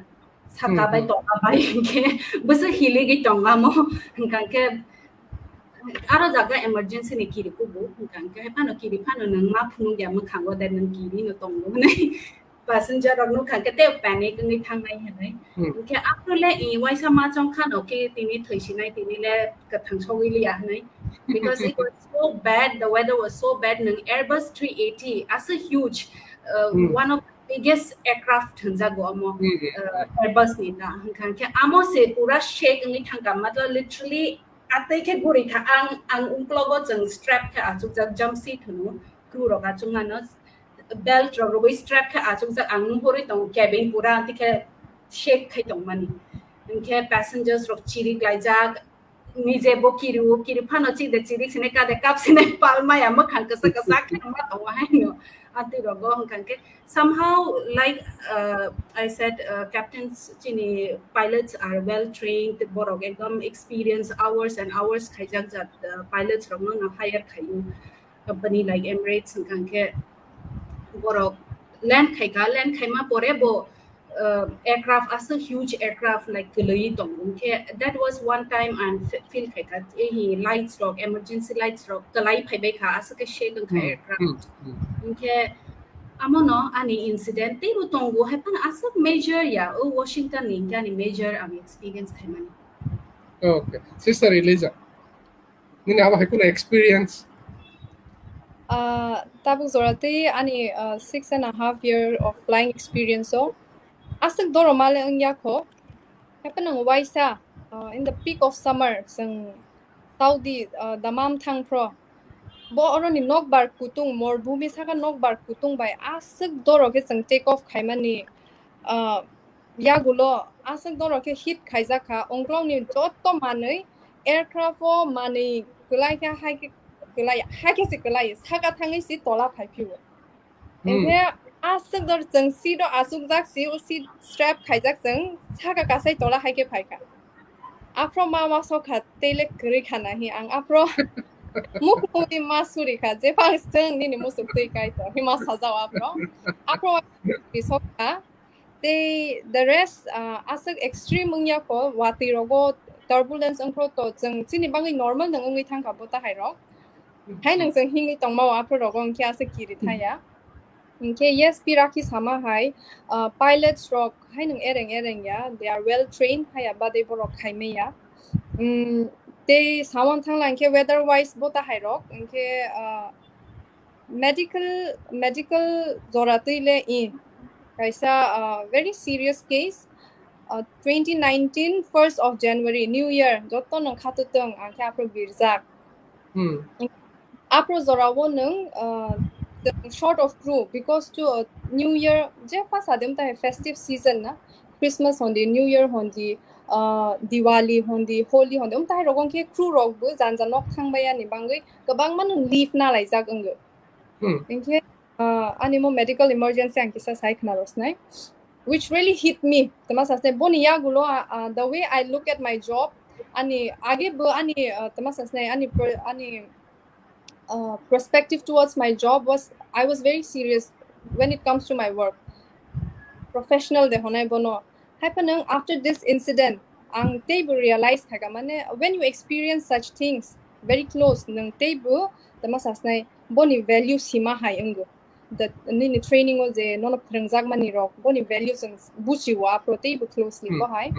saka by tonga by ke busi hili gi tonga mo kan ke aro jaga emergency ni kiri kubu kan ke pano kiri pano nang ma phunu ya ma khango da nang kiri no tong no nei passenger rok no kan ke te panic ngi thang nai hanai ke after le I wai sama chong khan okay tini thoisinai tini le ka thang chogi li ya hanai because it was so bad, the weather was so bad nang Airbus 380 as a huge one of the biggest aircraft thanja go amo Airbus ni ta kan ke amo se pura shake ngi thang ka matla literally atai ke guri kha ang umplogo jeng strap kha achuk jak jump seat hunu crew ro ka chunga no belt ro ro strap kha achuk jak ang hori tong cabin pura ti ke shake khai tong mani ke passengers ro chiri klai jak nije bo kiri phano chi de chiri sine ka de kap sine palma ya ma khan ka sa khan ma to hai no ati ro go kan ke somehow like I said captains chini pilots are well trained borok ekdom experience hours and hours khaijak jat pilots ro no hire khayu company like Emirates kan ke borok land khaima pore bo aircraft as a huge aircraft like Kului Tong ke that was one time and feel khaika hi light stroke emergency light stroke kalai phaibe kha as ke shake kha aircraft ke amono ani incident te tong go happen as a major ya Washington ni ani major ami experience khaimani Okay, sister Elija nini aba hakuna experience Tabuk zorati ani 6.5 year of flying experience so asak doro male ang yako happen ang waisa in the peak of summer sang Saudi damam thang pro bo oroni nokbar kutung mor bhumi saka nokbar kutung by asak doro ke sang take off khaimani yagulo asak doro ke hit khaijaka onglong ni jotto manei aircraft o mani kulai ka hai ke kulai saka thangai si tola phaipiu engke asuk dor jeng si do asuk jak si strap khaijak jeng saka kasai tola hai ke phaika apro ma so kha tele kri khana hi ang apro muk mui masuri kha je pang jeng ni musuk tei kai to hi ma sajaw apro so kha the rest asuk extreme ungya ko wati rogo turbulence angkro to jeng chini bangi normal nang ngi thang ka bota hai ro hai nang jeng hingi tongma apro rogo angkya asuk kiri thaya okay yes piraki sama hai pilots rock hai nang ereng ya they are well trained hai ba de borok khai me ya they sawan thang lang ke weather wise bota hai rock ke medical zorati le in kaisa very serious case 2019 1st of January New Year joto nang khatutong angke apro birjak apro zorawo nang short of crew because to New Year je pas adem ta festive season na Christmas on the New Year on the Diwali on the Holi on the ta rogong ke crew rog bu jan nok thang baya ni bangai kabang man leave na lai jak ang engke animo medical emergency ang kisa sai khna rosnai which really hit me tama sasne bonia gulo the way I look at my job ani age bu ani tama sasne ani perspective towards my job was I was very serious when it comes to my work. Professional de honai bono. Happening after this incident, ang table realize thaga mane when you experience such things very close nang table tamasasnai boni value sima hai engo. That ni training was a non of prengjak mani rock boni values and buchi wa pro table closely ko hai.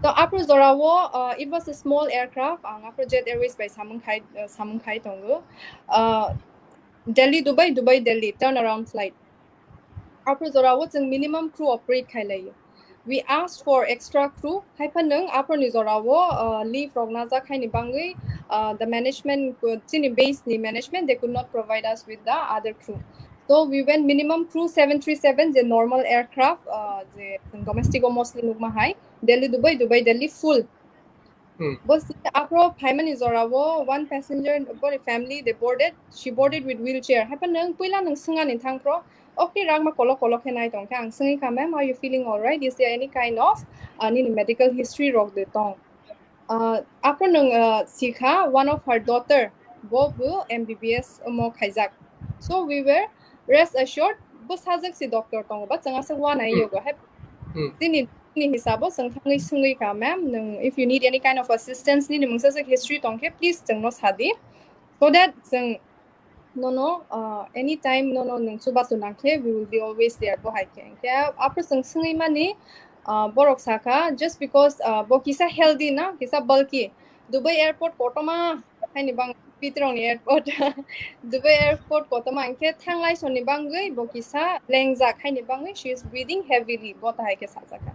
So apro zorawo it was a small aircraft apro Jet Airways by samungkhai tongo Delhi Dubai Delhi turnaround flight apro zorawo jeng minimum crew operate khai lai we asked for extra crew. Hai panung upper nizorawo leave rognaza kaini bangi. The management could base the management they could not provide us with the other crew. So we went minimum crew 737 the normal aircraft the domestic or mostly nugma high Delhi Dubai full. But after Paiman is one passenger family they boarded. She boarded with wheelchair. Happen nang pila nang sungan in thang pro. Okay, ragma kolo kenai tong kang sungi ka ma'am. Are you feeling alright? Is there any kind of medical history rog the tong? After nung sikha one of her daughter bobu MBBS mo kaizak. So we were rest assured. Bus hazak si doctor tong ba sanga sa one ay yoga. Tini hisabo sang sungi ka ma'am nung if you need any kind of assistance ni mung sa history tongke please jang nos hadi so that jang no anytime no nung suba sunangke we will be always there bo haike kaya after sang sungi mani borok saka just because bo kisa healthy na kisa bulky Dubai airport kotoma haini bang Pitrong airport Dubai airport kotoma anke thanglai soni bangai bo kisa lengzak haini bangai she is breathing heavily bo ta haike sajaka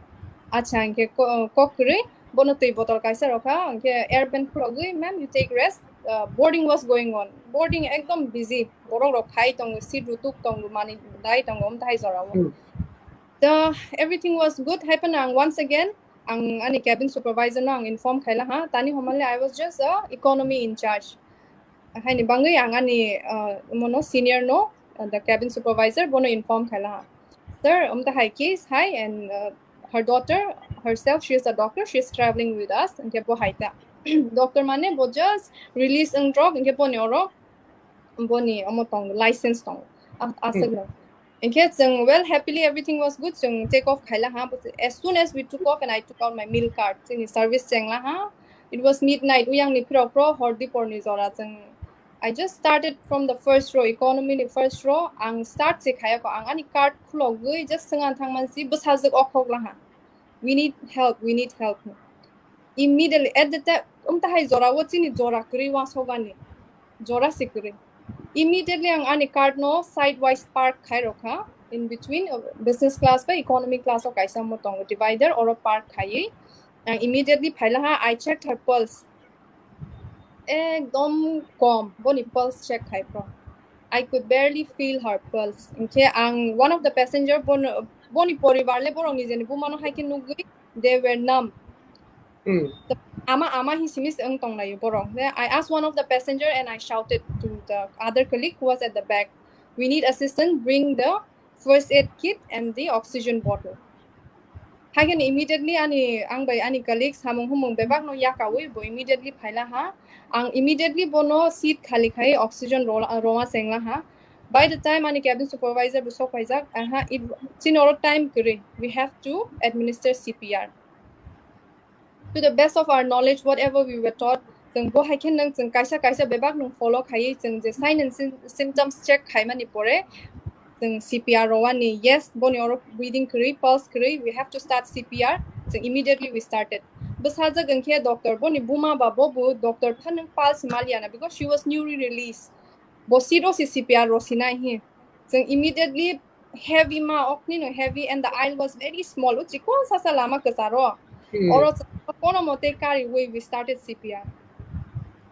acha anke kokri bono tui botol kaisa rokha anke airplane khurogui ma'am you take rest boarding was going on boarding ekdom busy borok rok khai tong seat rutuk tong mani dai tong om thai zorawo everything was good happen once again ang ani cabin supervisor na ang inform khaila ha tani homale I was just a economy in charge haini bangai ang ani mono senior no the cabin supervisor bono inform khaila ha sir the high case hi and her daughter herself she is a doctor she is traveling with us and kepo haita doctor mane bo just release ang drug and kepo neuro boni amotong license tong asagno and get well happily everything was good so take off khaila ha but as soon as we took off and I took out my meal card in service chengla ha it was midnight uyang ni pro hordi porni zora cheng I just started from the first row economy the first row ang start se khaya ko ang ani card khulo gui just sangan thangman si bus hazak okhok la ha we need help immediately at the time ta hai zora wo chini zora kri wa sogani zora sikri immediately ang ani card no sidewise park khai rokha in between business class by economy class or kaisa mo tong divider or a park khai and immediately phaila ha I checked her pulse ekdom kom boni pulse check khai pro I could barely feel her pulse okay ang one of the passenger boni poribar le borong ni jeni bumano haikin nugui they were numb ama he simis ang tong na borong I asked one of the passenger and I shouted to the other colleague who was at the back we need assistance bring the first aid kit and the oxygen bottle hagen immediately ani colleagues hamung humung bebak no yakawi bo immediately phaila ha ang immediately bono seat khali khai oxygen roma sengla ha by the time ani cabin supervisor busok paijak it chinoro time kure we have to administer CPR to the best of our knowledge whatever we were taught jeng bo haiken nang jeng kaisa bebak nung follow khai jeng je sign and symptoms check khai mani pore jeng CPR rowani yes boni oro breathing kri pulse kri we have to start CPR jeng immediately we started bus haja gangkhe doctor boni buma ba bobu doctor phanang pulse maliana because she was newly released bosiro si CPR rosina hi jeng immediately heavy ma okni no heavy and the aisle was very small uchi kon sa lama kasaro oro kono mote kari we started CPR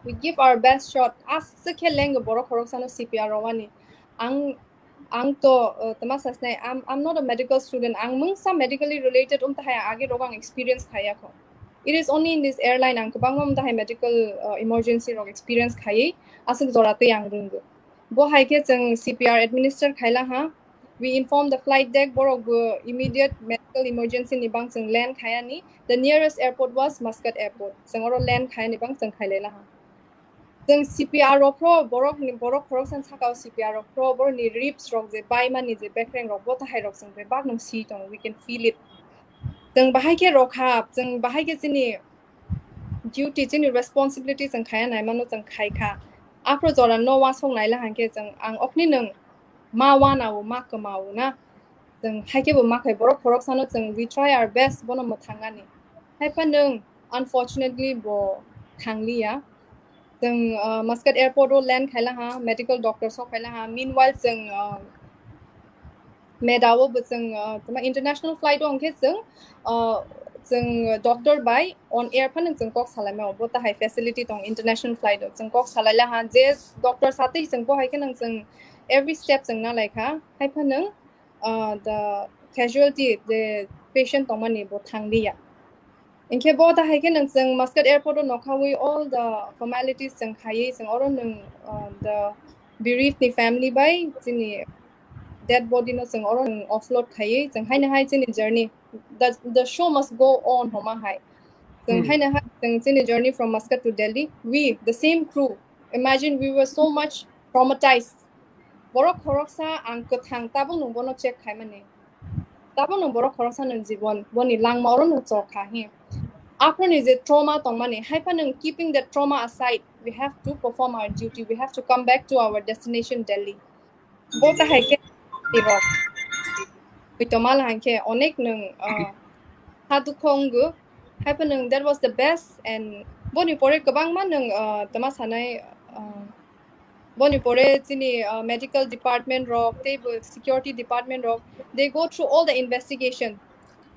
we give our best shot as sekhe leng borok horok sano CPR rowani ang to tamasas nai I'm not a medical student ang mung some medically related ta age rogang experience khaya ko it is only in this airline ang bangom ta medical emergency rog experience khai asuk zorate yang rungu bo haike jeng CPR administer khaila ha we inform the flight deck borok immediate medical emergency ni bang jeng land khaya ni the nearest airport was Muscat airport jeng oro land khaya ni bang jeng khailela ha jeng CPR pro borok khorok san sakao CPR pro bor ni ribs rok je bai man ni je backrank rok bo ta hai rok jeng be bak nong si tong we can feel it jeng bahai ke rokha jeng bahai ke chini duty chini responsibility jeng khaya nai mano jeng khai kha afro jora no wa song nai la hanke jeng ang okni nang ma wa na wo ma ka ma wo na jeng haike bo ma khai borok khorok sano jeng we try our best bono mo thangani hai panung unfortunately bo thanglia jeng Muscat airport ro land khaila ha medical doctor so khaila ha meanwhile jeng medawo bung tama international flight ong ke jung doctor by on air phan jung kok salai ma bo ta high facility tong international flight jung kok salai la han je doctor sate jung ko hai ke nang jung every step jung na like ha hai phan the casualty the patient tong mani bo thang dia inke bo ta hai ke nang jung Muscat airport no khawi all the formalities jung khai jung oro nang the bereaved ni family by jini dead body no jung oro offload khai jung hai na hai jini journey the show must go on homa hai jung hai na hai jung jini journey from Muscat to Delhi we the same crew imagine we were so much traumatized borok khoroksa ang kathang tabung nung bono check khai mane tabung nung borok khoroksa nung jibon boni lang mauro nung chok kha hi after is a trauma tong mane hai pa nung keeping that trauma aside we have to perform our duty we have to come back to our destination Delhi bota hai ke dibo itomal hanke onek nung hatu khonggu hai pa nung that was the best and boni pore kabang man nung tama sanai boni pore chini medical department rock they security department rock they go through all the investigation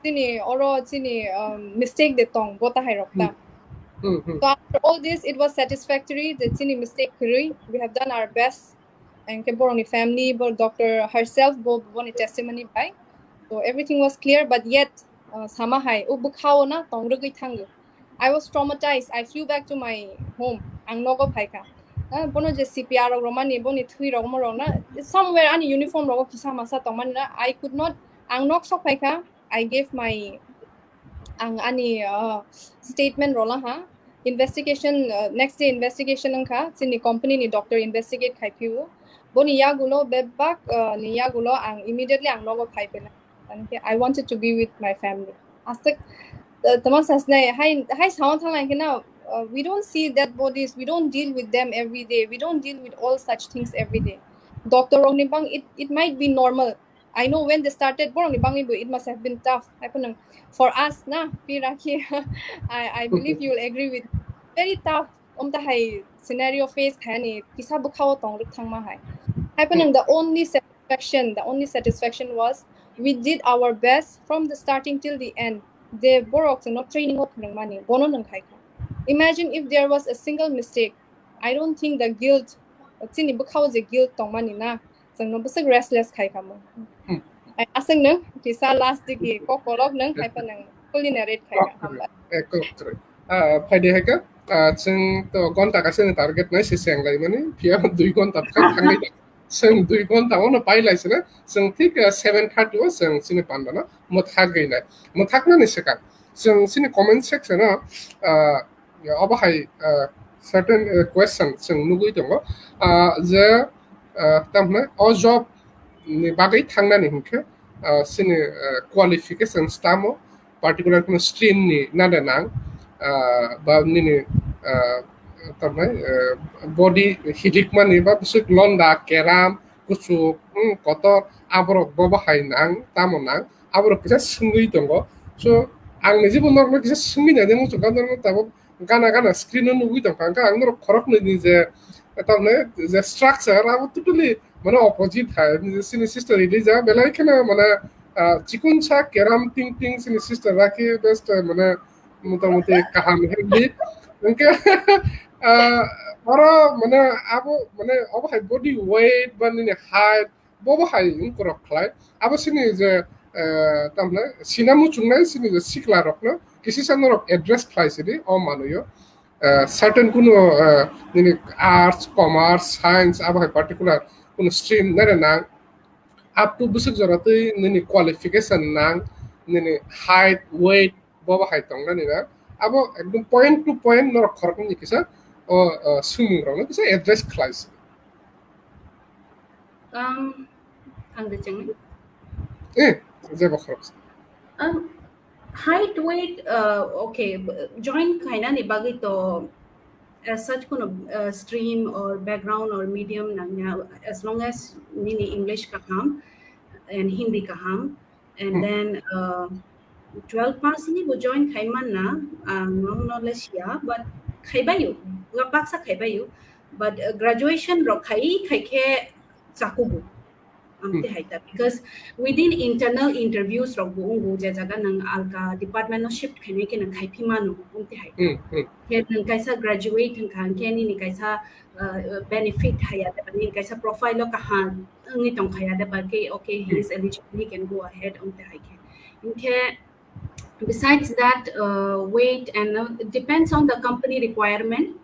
chini oro chini mistake de tong bota hai rokta so after all this it was satisfactory the chini mistake kuri we have done our best and keboroni family but doctor herself bo boni testimony by so everything was clear but yet sama hai ubukhao na tongrugui thangu I was traumatized I flew back to my home ang nogo phaika bono je CPR romani boni thui romo rona somewhere any uniform rogo kisa masa tongman na I could not ang nok sok phaika I gave my ang ani statement rola ha investigation next day investigation ang ka sini company ni doctor investigate khai piu boni yagulo bebak ni yagulo ang immediately ang logo khai pena I wanted to be with my family astak tamang sasnai hai sound thang like now we don't see dead bodies we don't deal with them every day we don't deal with all such things every day doctor rongni bang it might be normal I know when they started borong bang it must have been tough for us na piraki I believe you will agree with very tough ta hai scenario face khani kisa bukhaw tong ruk thang ma hai the only satisfaction was we did our best from the starting till the end the borok not training of money bono nang khai imagine if there was a single mistake I don't think the guilt chini bukhaw je guilt tong mani na jang no busik restless khai kamo I asang nang kisa last digi kokolok nang khai pa nang fully narrate khai ka hamba फायदे है का जों तो घंटा का जों target नहीं से सेंग लाइ माने पिया 2 घंटा थांनाय जों 2 घंटा उनाव पाइलायसना जों थिक 7:30 आव जों सिनि पान्दाना मोथागैनाय मोथागनानै सेका जों सिनि कमेन्ट सेक्सनाव अबहाय certain question जों नुगै दङ जे तामने अ जब नि बागै थांनानै हिंखे सिनि क्वालिफिकेशन स्टामो particular কোনো stream ni nada nang ba nini tamai body hilik mani ba busuk londa keram kusu kotor aborok boba hai nang tamon nang aborok kisa sungui tongo so ang ni jibo normal kisa sungui na demo so gana tabo gana screen no nugui tong kanga ang norok khorok ni je tamai je structure abo totally mane opposite hai ni sini sister ELIJA belai kana mane চিকুন চা কেরাম টিং টিং সিনি sister রাখি best মানে মোটামুটি কাহাম healthy NK মানে আবো মানে অবহাই বডি ওয়েট বা নিনি হাইট ববহাই ইনকরক খাই আবো সিনি যে তামনে সিনামু চুংনাই সিনি যে সিকলারকনো কিসি সানরক এড্রেস খাইছিদি অ মানুয় সার্টেন কোনো নিনি আর্টস কমার্স সায়েন্স আবহাই পার্টিকুলার কোনো স্ট্রিম নারে না up to busuk jorate nini qualification nang nini height weight boba height tong nani na abo ekdom point to point nor khorok ni kisa o sumung rong kisa address class ang de chang jeba khorok height weight okay join kaina ni bagi to as such kono stream or background or medium nangya as long as nini English ka ham and Hindi ka ham and then 12 pass ni bo join khaiman na no knowledge ya but khaibayu lapaksa khaibayu but graduation ro khai khaike chakubu because within internal interviews rok bu jaga nang alka department no shift khane ke nang khaipi manu ke nang kaisa graduate kan ke ni kaisa benefit haya da ni kaisa profile lo ka han ni tong khaya da ba ke okay he is eligible he can go ahead ke besides that weight and it depends on the company requirement.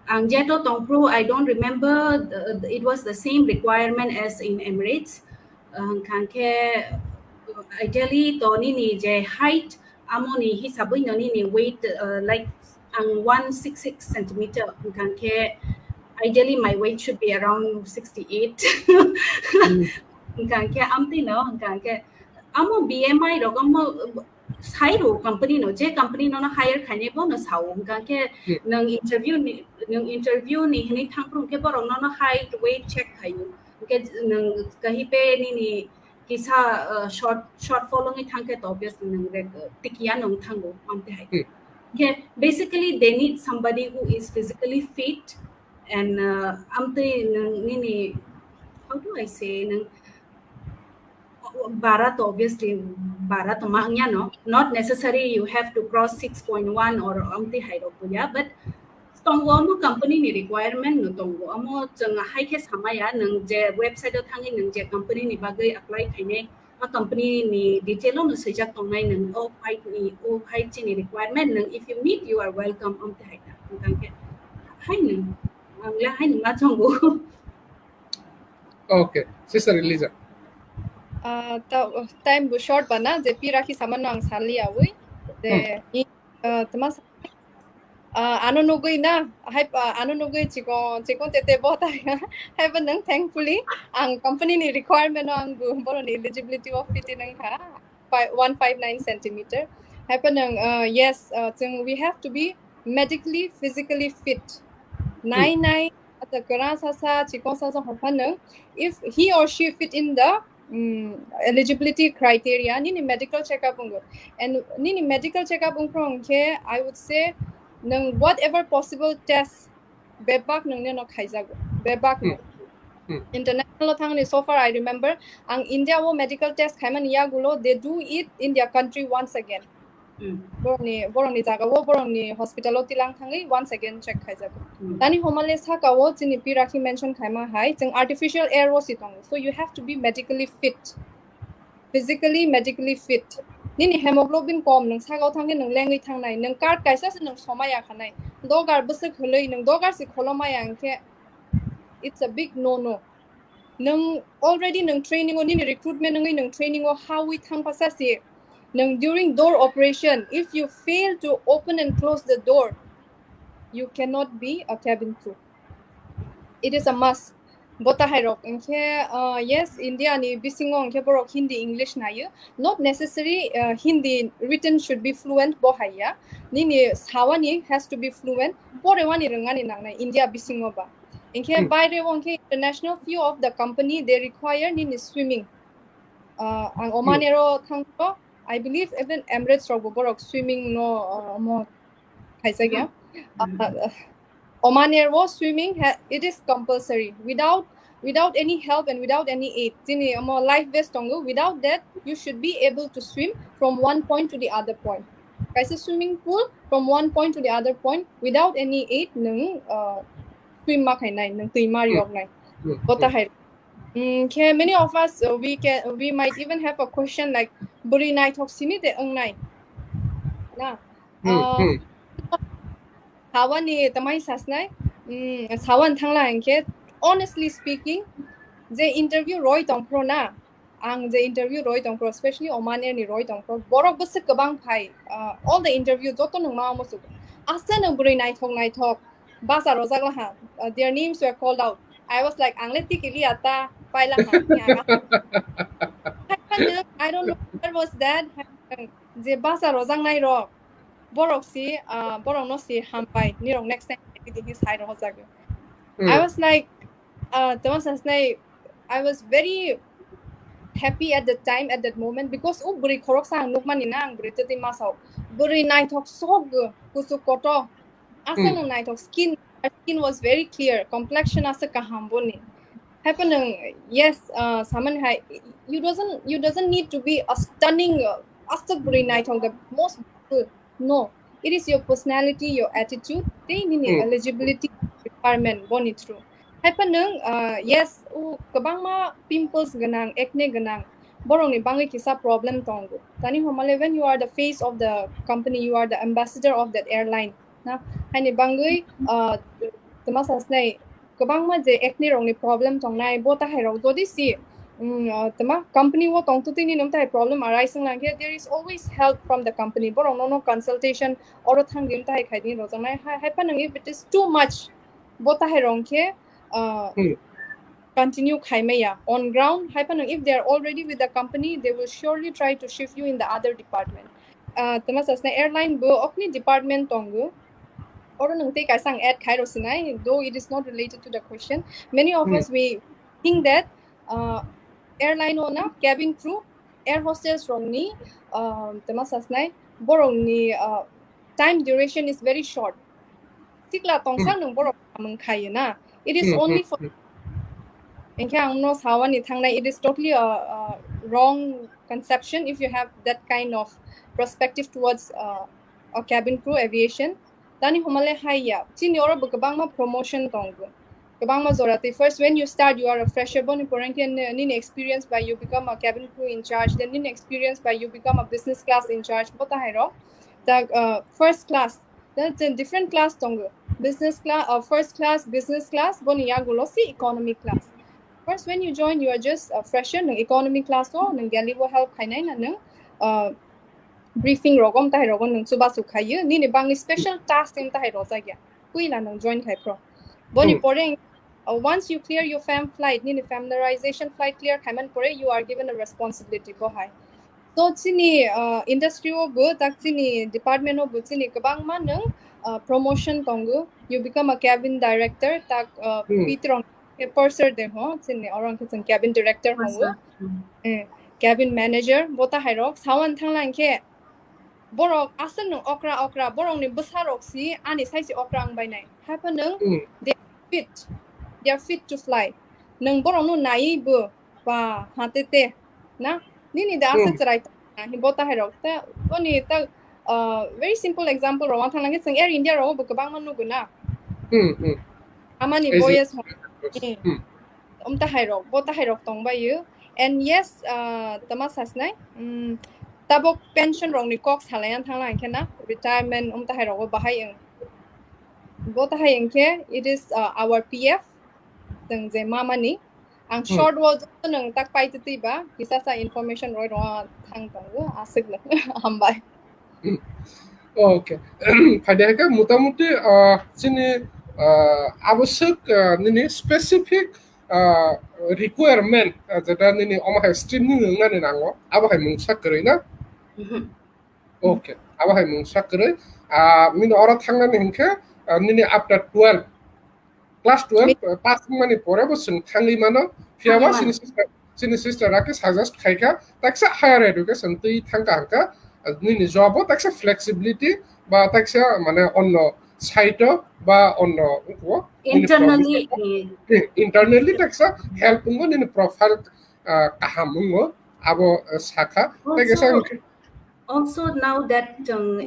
Ang Jeto Tongpro, I don't remember. It was the same requirement as in Emirates. Kanke ideally to ni je height amo ni hisaboy no ni weight like ang 166 centimeter. Kanke ideally my weight should be around 68. Kanke amti no kanke amo BMI ro amo hire company no je company no hire khane bo no saum kanke nang interview ni hini thangprung ke borong no height weight check khayu ke nang kahi pe ni kisa short following thangke to obviously nang rek tikiya nong thango amte hai yeah basically they need somebody who is physically fit and amte nang ni how do I say nang Bharat obviously Bharat mangnya no not necessary you have to cross 6.1 or amti hairo punya but tonggo amo company ni requirement no tonggo amo jang hai ke samaya nang je website do thangi nang je company ni bagai apply khaine a company ni detail no sejak tongai nang o height ni requirement nang if you meet you are welcome amti haita nang ke hai nang angla hai nang tonggo Okay, Sister Elija. Time bu short bana je pi rakhi saman ang sali awi de tama ano nugui na hai ano nugui chiko tete bota hai banang thankfully ang company ni requirement ang bu boro ni eligibility of fit nang kha 159 centimeter hai banang yes we have to be medically physically fit nai at kara sa chiko sa hopanang if he or she fit in the eligibility criteria nini medical checkup ungo and nini medical checkup ungkrong ke I would say nang whatever possible tests bebak nang no khaijago bebak international thangni so far I remember ang India wo medical test khaiman yagulo they do it in their country once again boroni jaga wo boroni hospital o tilang thangi once again check khaijago tani homale saka wo chini pi rakhi mention khaima hai jeng artificial air wo sitong so you have to be medically fit physically medically fit nini hemoglobin kom nang saka thangi nang lengi thangnai nang card kaisa se nang somaya khanai dogar busuk huloi nang dogar se kholoma yangke it's a big no nang already nang training o nini recruitment nang training o how we thang pasa se nang during door operation if you fail to open and close the door you cannot be a cabin crew it is a must bota hairok yes India ni bisingong ke borok Hindi English na yu not necessary Hindi written should be fluent bo haya ni sawani has to be fluent porewani rangani nang India bisingo ba by the one international few of the company they require ni swimming ang Omanero thangko I believe even Emirates borok swimming no mo kaisa gya Oman Air was swimming it is compulsory without any help and without any aid tini amo life vest tongo without that you should be able to swim from one point to the other point kaisa swimming pool from one point to the other point without any aid nung swim ma khainai nung tuimari ok nai bota hai okay many of us we might even have a question like buri nai thok sini de nai na sawan ni tamai sasnai sawan thangla angke honestly speaking the interview roi tongpro na ang the interview roi tongpro especially Oman Air ni roi tongpro borok bus kabang phai all the interview joto nang ma mosu asa nang buri nai thok basa rozagla ha their names were called out I was like angleti kili ata paila ha I don't know what was that je basa rozang nai ro borok si borok no si hampai nirong next time his hide rozag I was like I was very happy at the time at that moment because buri khorok sang nukmani na ang buri tati masau buri nai thok sog kusu koto asa no nai thok skin was very clear complexion asa kahamboni happening. Yes, saman hai. You doesn't need to be a stunning, astaburi night on the most beautiful. No, it is your personality, your attitude. They need eligibility requirement. Born it through. Happening. Yes. Kabang ma pimples ganang, acne ganang. Borong ni bangi kisa problem tongo. Tani homale when you are the face of the company, you are the ambassador of that airline. Na, hani bangi temasas nay kabang ma je acne rong ni problem tong nai bota hai rong jodi si tema company wo tong tu tini nam tai problem arising lang here there is always help from the company borong no consultation or thang dim tai khai din ro jang nai hai panang if it is too much bota hai rong ke continue Khaimaya on ground happen if they are already with the company they will surely try to shift you in the other department temas asna airline bo okni department tongu or nung take asang add khairo sinai though it is not related to the question many of us we think that airline owner cabin crew air hostess wrongni temas asnai borongni time duration is very short tikla tongsang nung borong amang khayena it is only for it is totally a wrong conception if you have that kind of perspective towards a cabin crew aviation. Tani humale haya. Chini ora bukabang ma promotion tongu. Kabang ma zorati. First, when you start, you are a fresher. Boni porankian nin experience by you become a cabin crew in charge. Then nin experience by you become a business class in charge. Bota hairo. The first class. That's a different class tongu. Business class, first class, business class. Boni yagulosi economy class. First, when you join, you are just a fresher ng economy class o ng galibo help kainay na ng briefing rogom tayo rogon ng subasu kayo ni bang special task yung tayo rozagya kuila ng join kay pro boni poreng once you clear your fam flight ni familiarization flight clear kaiman pore you are given a responsibility ko hai so sini industry o bu tak sini department o bu sini kabang man ng promotion tongu you become a cabin director tak pitrong purser de ho sini orang kisang cabin director ho cabin manager bota hairok sawan thanglang ke borok asan ng okra borong ni besarok si ani sai si okra ang bainai happen ng they are fit to fly nang borong no nai bu pa hatete na nini da asset right hi bota hairok ta oni ta very simple example ro thanglang ke sang air india ro bu kabang manu guna amani boyes bota hairok tong ba yu and yes tamas hasnai tabok pension rong ni kok halayan thanglang kena retirement hairok bahai bota hayeng ke it is our pf teng je mama ni ang short word nang tak pai ti ba kisa sa information roi ro thang tong asik la hambai okay padeka motamuti sini आवश्यक निनी specific requirement जेटा निनी अमाहाय stream नि ngani nango abahay mungsak koroi na okay abahay mungsak koroi min ora thangnani hinke निनी after 12 class 12 pass mani pore bo sing thangi mano fiaba sini sister rake suggest khaika taksa higher education tui thangka hangka निनी job o taksa flexibility ba taksa mane onno site ba onno internally taksa help ngo ni profile kahamungo abo sakha also now that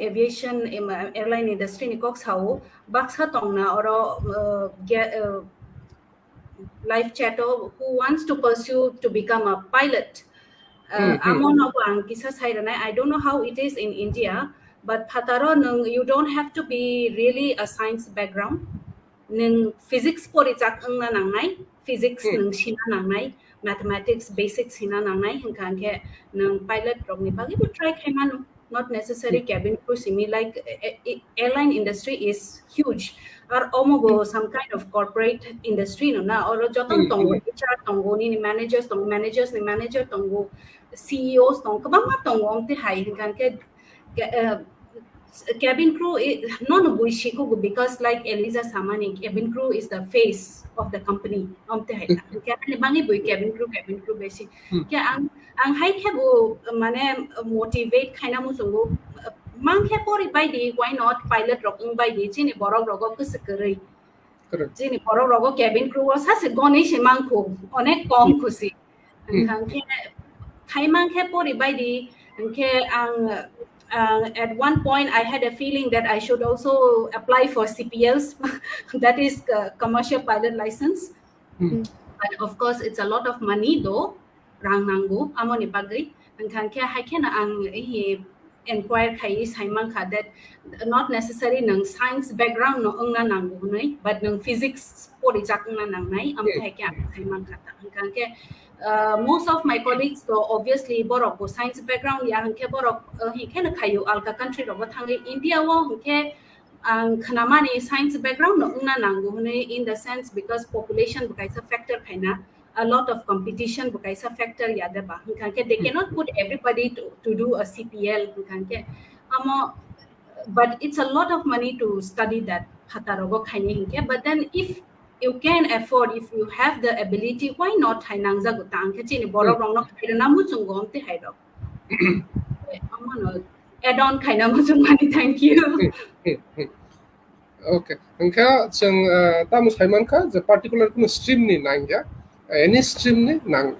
aviation airline industry ni koks hau baksa tongna or live chato who wants to pursue to become a pilot amon ang kisa sairana I don't know how it is in India but pataro you don't have to be really a science background nung physics pori chak na nangnai physics nung sina nangnai mathematics basics hina nangnai hingkan ke nung pilot rok ni bagi bu try khaimanu not necessary cabin crew simi like airline industry is huge or omogo some kind of corporate industry no na or jotong tongo HR tongo ni managers ni manager tongo CEOs tong kabang ma tongo ti hai hingkan ke cabin crew non buishiko because like ELIJA samani cabin crew is the face of the company cabin bangi bui cabin crew basic ke ang hai hebu mane motivate khaina mu sungu mang he pori by the why not pilot rok by the chini borok rok ku sekerei Jini borok rogo cabin crew was has gone shemangku onek kong kusi. Angke kaimang ke pori by the angke at one point I had a feeling that I should also apply for CPLs, that is commercial pilot license. But of course it's a lot of money though. Rang nanggu amoni bagwi angke haikena ang inquire kai saimang ka that not necessary nang science background no angna nanggu nai but nang physics pori jakna nang nai am kai kya saimang ka angke most of my colleagues so obviously borok go science background ya angke borok he kena kayu alka country ro thangi India wo angke ang khanamani science background no angna nanggu nai in the sense because population bukai a factor kaina a lot of competition bukai sa factor yada ba angke they cannot put everybody to do a CPL angke amo but it's a lot of money to study that hatarogo khaini angke but then if you can afford if you have the ability why not hainang jago tangke chini borok rong no khaina muchungom te hairo amano add on khaina muchungani thank you. Okay angka jeng tamu saiman ka the particular kun stream ni nang ya any stream ni nang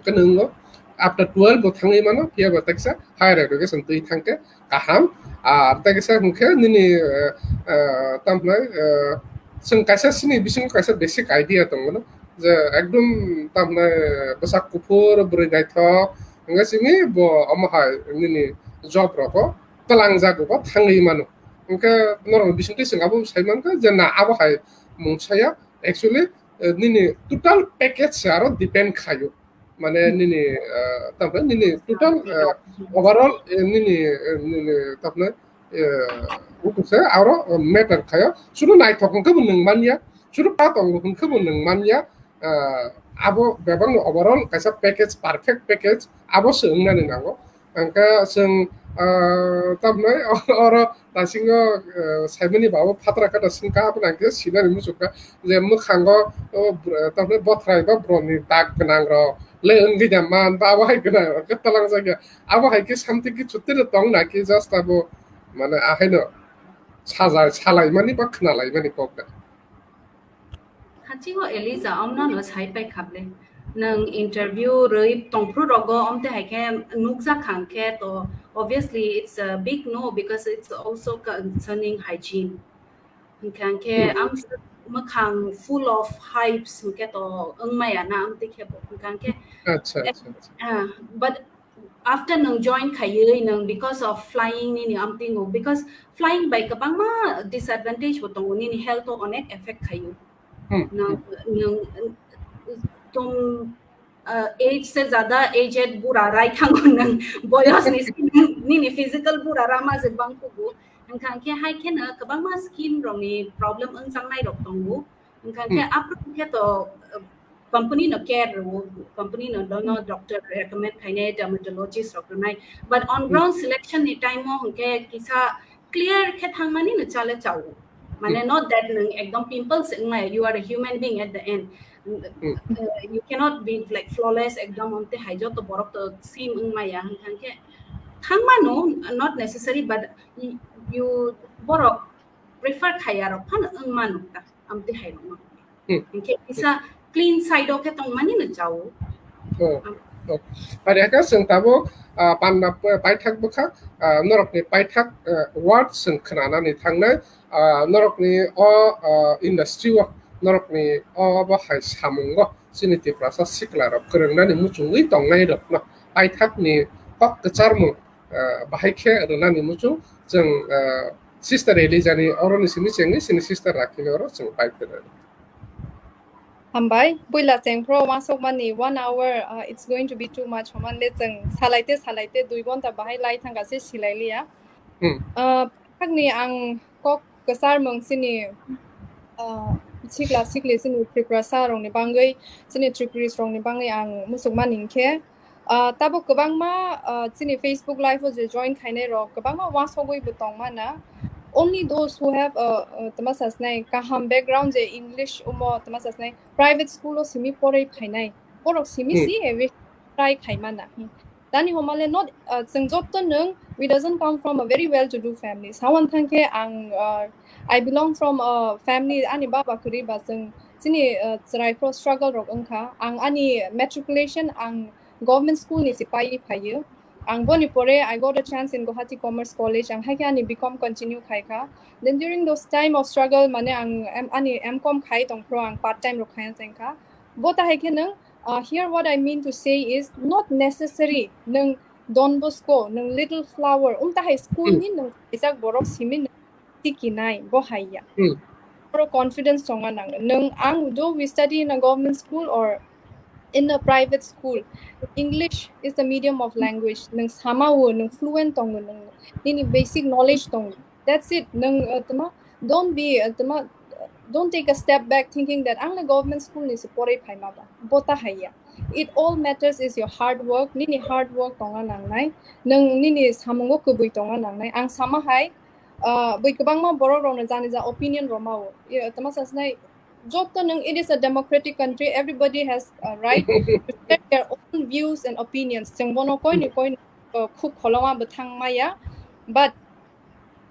kanungo after 12 bo thangi mano pia ba taksa higher education tui thangke kaham taksa hungke nini tamplai जों कायसा सिनि बिसिं कायसा basic idea दङ न जे एकदम तामने बसाक कुफुर ब्रै नायथ nga sini bo amahai nini job roko talang jago ba thangi manu ngka norong bisinti singabu saiman ka jena abahai mungchaya actually nini total package aro depend khayo mane nini tamne nini total overall nini tamne ukuse aro matter khayo suru nai thokon ka bunung manya suru patong bun ka bunung manya abo bebang overall kaisa package perfect package abo seungnani nango angka seng tamne oro tasingo saimani babo phatra kata singka apna ke sinari musuka je mukhango tamne botrai ba broni tak gnang ro le ungi jaman babo hai gna ka talang jaga abo hai ke samti ki chutte tong na ki just abo mane ahaino salai mani ba khnalai mani kokda hachigo Elija omna no sai pai khable nang interview roi tongpru rogo omte haike nukja khangke to obviously it's a big no because it's also concerning hygiene khangke am makhang full of hypes ke to angmaya na amte khebo khangke acha but after nang join khayei nang because of flying ni amting because flying by kabang ma disadvantage botong ni health to onek effect khayu nang तुम as से ज्यादा aged बुरा राय थांगो नंग बयस नि physical बुरा रामा जे बांगको गो नंखां के हाय के न कबां मा स्किन रंगनि प्रॉब्लम ओं सांनाय रक दंगो नंखां के आप के तो कंपनी न केयर रो कंपनी न दोनो डॉक्टर रेकमेंड खाइने डर्मेटोलॉजिस्ट रक नाय बट ऑन ग्राउंड सिलेक्शन नि टाइम मो के किसा क्लियर के थांगमानि न चाले चाव माने not that एकदम pimples you are a human being at the end you cannot be like flawless एकदम हमते हाइजो तो borok to sim maya hanke thangmano not necessary but you borok prefer khaya ro phan manu ta amte hairo ma hanke isa clean side of ke tong mani na jawo ada ka seng tabo panna paithak bukha norokni paithak word seng khnana ni thangnai norokni o industry wa norokni o ba hai samungo sini Tiprasa Siklarokni kurwngnani muchwngnai tongnai rok no paithak ni tok kecharmu bahai khe rwnani muchung jeng sister ELIJA ni oroni sini chengni sini sister RAKHI ni oro jeng paithak Ambai, buila cheng pro masok mani 1 hour it's going to be too much homan le cheng salaite 2 gonta bahai lai thanga se silai lia khakni ang kok kasar mong sini sikli sini Tiprasa rong ni bangai sini Tripris rong ni bangai ang musuk maning khe tabo kabang ma sini Facebook live je join khaine ro kabang ma wasogoi butong mana only those who have tamasasnai kaham background je English umo tamasasnai private school o simi porei phainai porok simi si evi try khaimana Dani homale not sengjot we doesn't come from a very well-to-do family. Sawan thanke I belong from a family ani baba kuri baseng sini cerai pro struggle rok engka ani matriculation government school ni sipai payu boni pore I got a chance in Guwahati Commerce College haike ani become continue khaika. Then during those time of struggle mane ani MCom khai tongpro part time rok khai tengka bota haike here what I mean to say is not necessary nung Don Bosco nung Little Flower high school ni nung isak borok simin tikinai bohaya pro confidence tonga nung do we study in a government school or in a private school. English is the medium of language nung sama nung fluent tong nung nini basic knowledge tong that's it nung don't be don't take a step back thinking that ang government school ni supported phay ma ba bota haya. It all matters is your hard work nini hard work tonga nang nai nung nini samungo kubui tonga nang nai ang sama hai bui kubang ma borok rong na jani ja opinion romao tama sasnai it is a democratic country. Everybody has a right to share their own views and opinions. But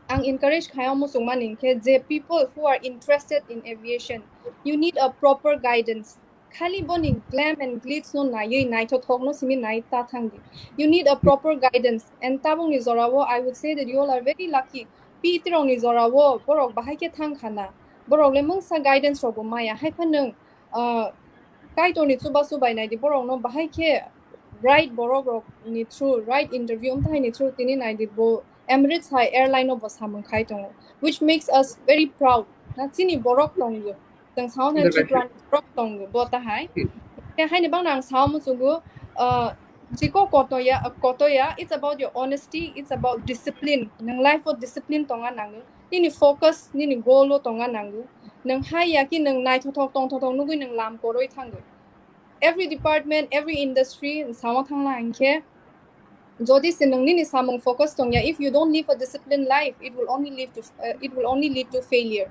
ang encourage kayo mo sumaning the people who are interested in aviation, you need a proper guidance. Kali boning glam and glitz no na no simi you need a proper guidance. And tabong ni zorawo, I would say that you all are very lucky. Pitirong ni zorawo, borok bahay ke thang khana. Borok lemang sa guidance rogo maya hay panung kai to ni suba na di borok no bahay ke right borok rok ni through right interview ni through tini na di bo Emirates high airline no bosamung kai tong which makes us very proud na tini borok tong yo tang saw na Tiprasa borok tong yo bota hai ke hai ni bang nang saw mo sugo Jiko kotoya, it's about your honesty, it's about discipline. Nang life of discipline tonga nangu. Nini focus, nini golo tonga nangu. Nang haya ki nang nai tong nugu nang lam koroi tangu. Every department, every industry, sama thang la angke. Jodi sinang nini samong focus tonga. If you don't live a disciplined life, it will only lead to failure.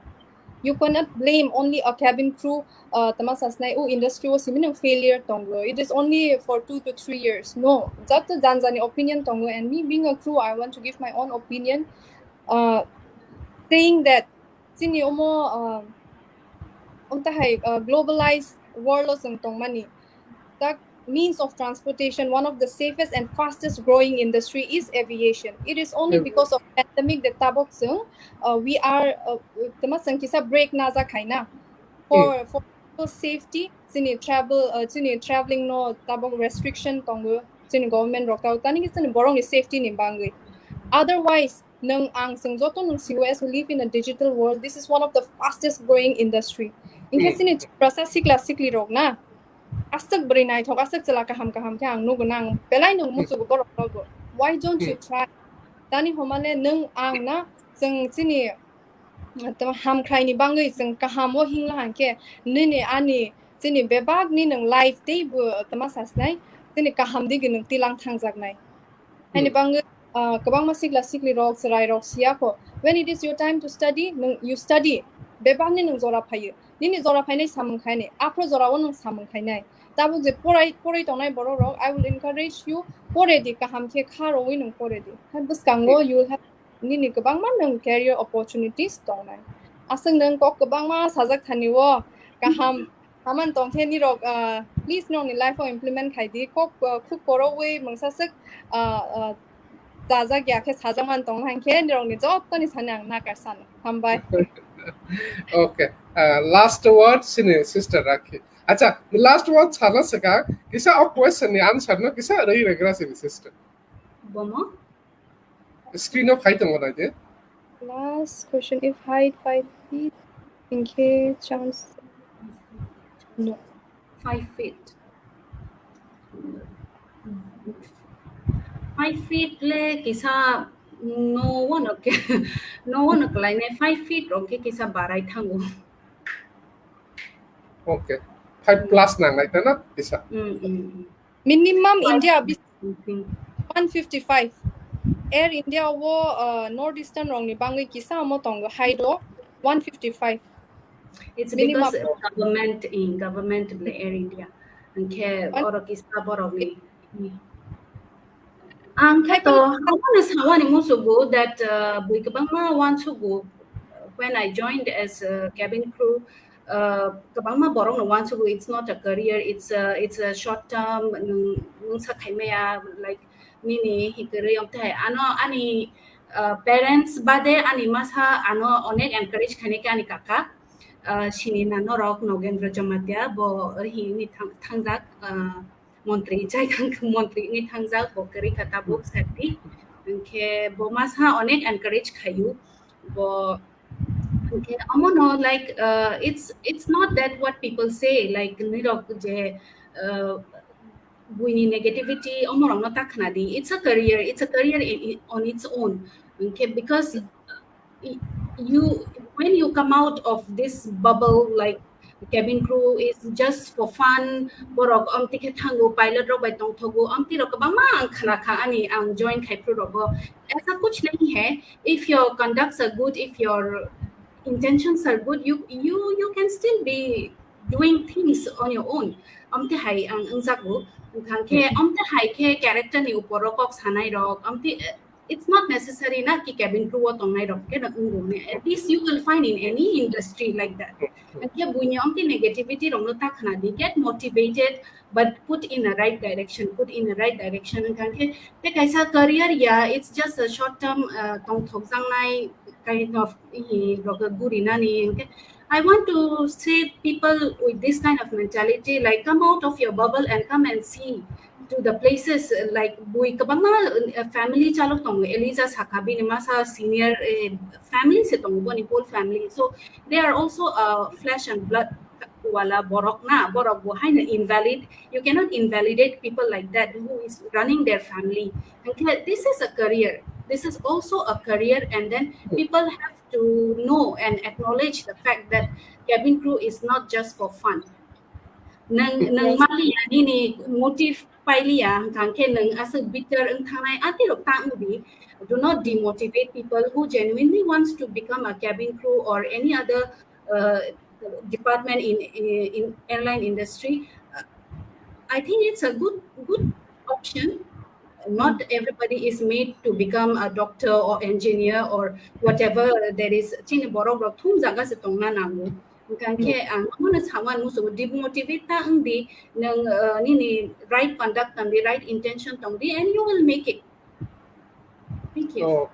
You cannot blame only a cabin crew industry was siminang failure tongo. It is only for 2 to 3 years. No, that the janjani opinion tongo, and me being a crew, I want to give my own opinion, saying that sini omo globalized world tongmani. That means of transportation, one of the safest and fastest growing industry is aviation. It is only because of pandemic that tabok we are kisa break naza kaina for safety traveling no tabok restriction tongo government rokta tani kisa borong ni safety ni bangui. Otherwise nung ang sengjoto nung COS who live in a digital world, this is one of the fastest growing industry. In case ni Tiprasa Siklarokni asak berinai thok asak cela kaham ke ang nugu nang pelai nung musu borok rogo. Why don't you try? Tani homale nung ang na seng sini ham krai ni bangai seng kaham wo hing la ke nini ani sini bebag ni nung life day bu tamasas nai sini kaham di ginung tilang thangjak nai. Ani bangai kabang sikli rok serai rok siako. When it is your time to study, you study. Bebag ni nung zora payu. Nini zora painai samung khaine. Apro zora won nung samung khainai. Tabu je porai tonai borok, I will encourage you pore di kaham ke kharo wi nung pore di. Habus kango you will have nini kabang man nung career opportunities tonai. Asang nung kok kabang ma sajak thaniwo kaham haman tong the ni rok please no ni life for implement khai di kok khuk poro we mangsasak 자작 약해 사정한 동안 개인적으로 어떤 사냥 나갈산 한바이. Okay. Last word, sister Rakhi. Acha, the last word chala saka. Kisa a question ni answer no kisa rahi regra sister. Bomo? Screen of height ngona je. Last question: if height 5 feet, in case chance no 5 feet. 5 feet le kisa no one line 5 feet okay kisa barai thango. Okay. 5 plus nang like na kisa. Minimum India 155. Air India wo northeastern wrong ni bangai kisa mo tong height 155. It's because government le Air India and ke oro kisa borok ni. Kaito, I want to someone musugo that we kabangma want to go when I joined as a cabin crew. Kabangma borong na want to go. It's not a career. It's a short term. Nung sa kaimaya like nini hikari yung tayo. Ano ani parents bade ani masa ano onek encourage kanika ani kakak. Sini na norok Nogendra Jamatia bo hi ni tangjak Montri jai kan Montri ni tangjak bo kari kata bo sati ke bo masa onek encourage kayu bo okay amono like it's not that what people say like nirok je buini negativity omorong no taknadi it's a career on its own okay because you when you come out of this bubble like the cabin crew is just for fun borok tiket hango pilot ro bai tong thogo ti ro kabang ma khana kha ani ang join khai pro ro ऐसा कुछ नहीं है if your conducts are good if your intentions are good you can still be doing things on your own te hai ang angzago khang ke te hai ke character ni upor kok sanai rok ti it's not necessary na ki cabin crew tong nai rok ke na ungum at least you will find in any industry like that and ke bunya ti negativity rong ta khana di get motivated but put in the right direction and kan ke te kaisa career yeah it's just a short term tong thok sang nai kind of gurinani I want to say people with this kind of mentality like come out of your bubble and come and see to the places like bui kabanga family chalok tong ELIJA sakabi ni masa senior family se tong boni whole family so they are also flesh and blood wala borok bo haina invalid you cannot invalidate people like that who is running their family and this is a career this is also a career and then people have to know and acknowledge the fact that cabin crew is not just for fun nang mali ni motive pailia kan ke nang as a bitter ang thanai ati rok ta udi do not demotivate people who genuinely wants to become a cabin crew or any other department in airline industry I think it's a good option not everybody is made to become a doctor or engineer or whatever there is chini borok rok thum jaga se tongna nangu kan ke ang mona chawan musu demotivate ta angdi nang ni right conduct and the right intention tongdi and you will make it thank you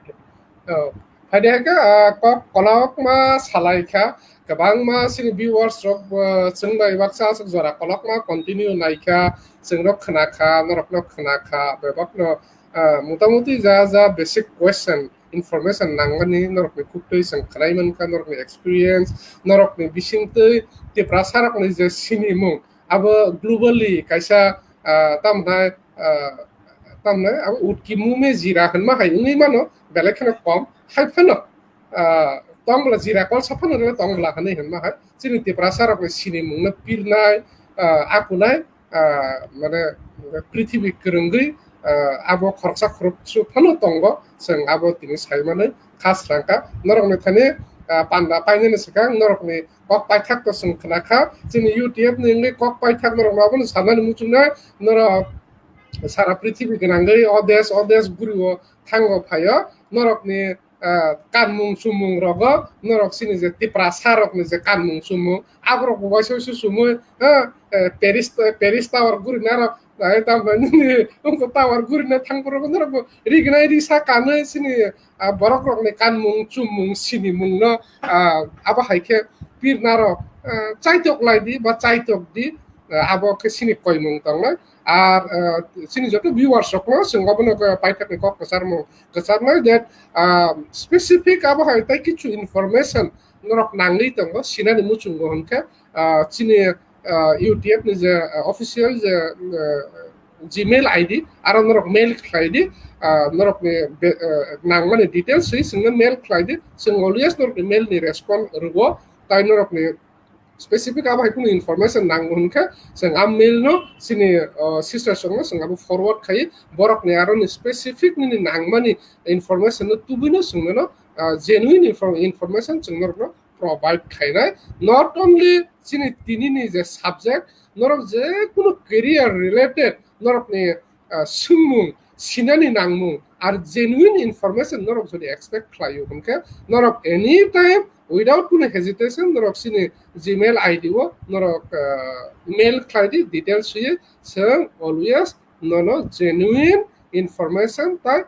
Hadiaga kok kolok ma salaika kabang ma sini viewers rok sengbai baksa sakjora kolok ma continue naika sengrok khnaka norok no khnaka bebak no motamuti ja basic question information nangmani norok ni kuktoi sang khlaiman ka norok ni experience norok ni bisingtoi Tiprasa rok ni je sini mung abo globally kaisa tamnai abo utkimume jira khanma hai uni mano belekna kom haifano tongla jira kol sapano le tongla khane henma hai chini Tiprasa rok ni sini mung na pirnai akunai মানে পৃথিবী কেরঙ্গি আবো খরচা খরচু Fanon তঙ্গ जों আবো তিনি সাইমানে খাস রাঙ্কা নরকনি থানে পান্ডা পাইনে সেখাং নরকনি cock পাইথাক তো जों খনাখা जोंनि ইউটিউব नि কক পাইথাক নরক মাবন সানানি মুচুনা নরক সারা পৃথিবী গনাঙ্গই অদেশ গুরিও থাঙ্গো ফাयो নরকনি kanmung sumung rogo norok sini je Tiprasa rok ni je kanmung sumung abrok boiso sumung Paris tower guri naro dai tam ni ungko tower guri na thangpro norok rignai risa kane sini borok rok ni kanmung sumung sini mung no aba haike pir naro chaitok laidi ba chaitok di abo ke sini koimung tangna R sini joto viewers rok no sing obono paithak ni kok kesarmo that specific abo hai tai kichu information norok nangli tongo sinani muchungo honka sini youtube ni je official je gmail id aro norok mail id norok ni nangmani details sing mail id sing always norok mail ni respond rugo tai norok ni specific aba ikun information nangun ka sang amil no sini sister song sang abu forward khai borok ni aron specific ni nangmani information no tubuwi no sung no genuine information sung no provide khai na not only sini tini ni je subject norok je kuno career related norok ni sumung sinani nangmung ar genuine information norok jodi expect khlaio unke norok anytime without কোনো hesitation norok sini gmail id o norok mail khlaidi details huye sing always nono genuine information tai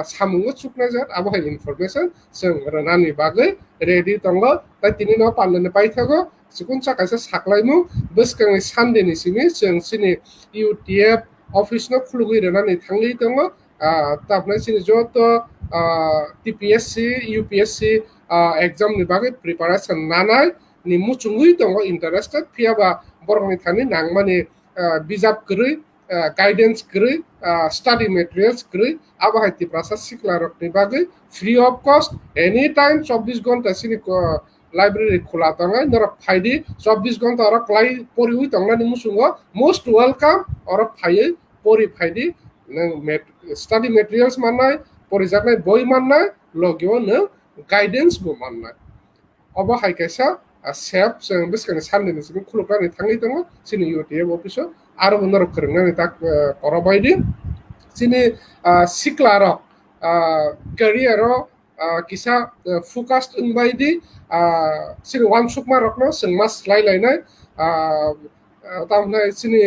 samungo chukna jat abo hai information sing ranani bagai ready tongo tai tini no panne paithago sikuncha kaisa saklaimung bwskang sunday ni simi sing sini utf office no khulugui ranani thangli tongo tapna sini joto tpsc upsc exam ni bagai preparation nanai ni muchungui tongo interested phiaba borongni thani nangmani bijab gri guidance gri study materials gri abo hai Tiprasa Siklarokni bagai free of cost anytime 24 ঘন্টা sini library khula tongai norok phaidi 24 ঘন্টা orok klai pori ui tongna ni musungo most welcome orok phai pori phaidi study materials mannai porijaknai boi mannai logio no guidance bo mannai obo hai kaisa sep sing biskang sunday ni sing khulukani thangli tongo sini utf office aro norok kurwngnani tak korobaidi sini Siklarok career kisa focused ingbaidi sini wansukma rokno sing mas lailainai tamna sini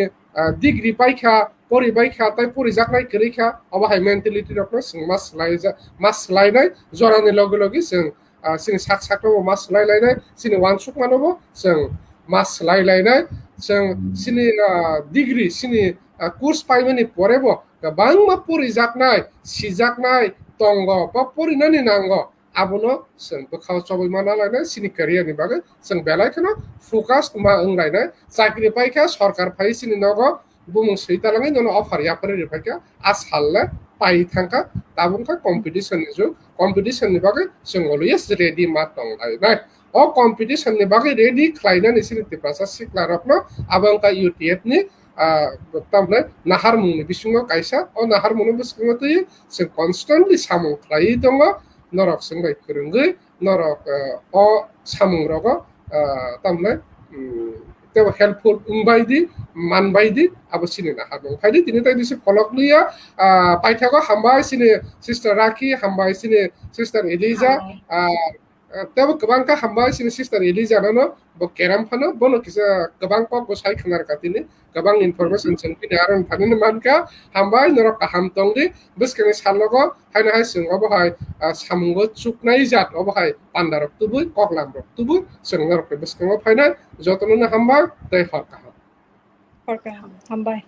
degree paikha pori baikha tai pori jaknai krikha obo hai mentality rokno sing mas lainai jorani logi logi sing sini sak sakno mas lailainai sini wansukma no sing mas lailainai sing sini degree sini course paimani porebo bangma pori jaknai sijaknai tongo ba pori nani nango abono sing bkhao chobai mana lainai sini career ni bagai sing belai khano focus ma onglainai chakri paikha sarkar phai sini nogo bumung seitalangai nono offer yapare repaika ashalle pai thangka tabungka competition ni ju competition ni bagai sing always ready ma tonglai o competition ni bagai ready khlaina ni sini Tiprasa Siklarokno abangka utf ni tamne nahar mungni bisungo kaisa o nahar mungni bisungo tui sing constantly samung khlai tongo norok sing bai kurungui norok o samung rogo tamne tebo helpful ungbaidi manbaidi abo sini nahar mung phaidi tini tai disi follow liya paithago hambai sini sister RAKHI hambai sini sister ELIJA tebo kabangka hambai sini sister ELIJA no bo keram phano bono kisa kabangko ko sai khnar katini kabang information sengpini aron thanini manka hambai norok kaham tongdi biskani salogo haina hai sing obo hai samungo chuknai jat obo hai pandarok tubui koklamrok tubui sing norok biskango phainai jotono hambai tai horka hambai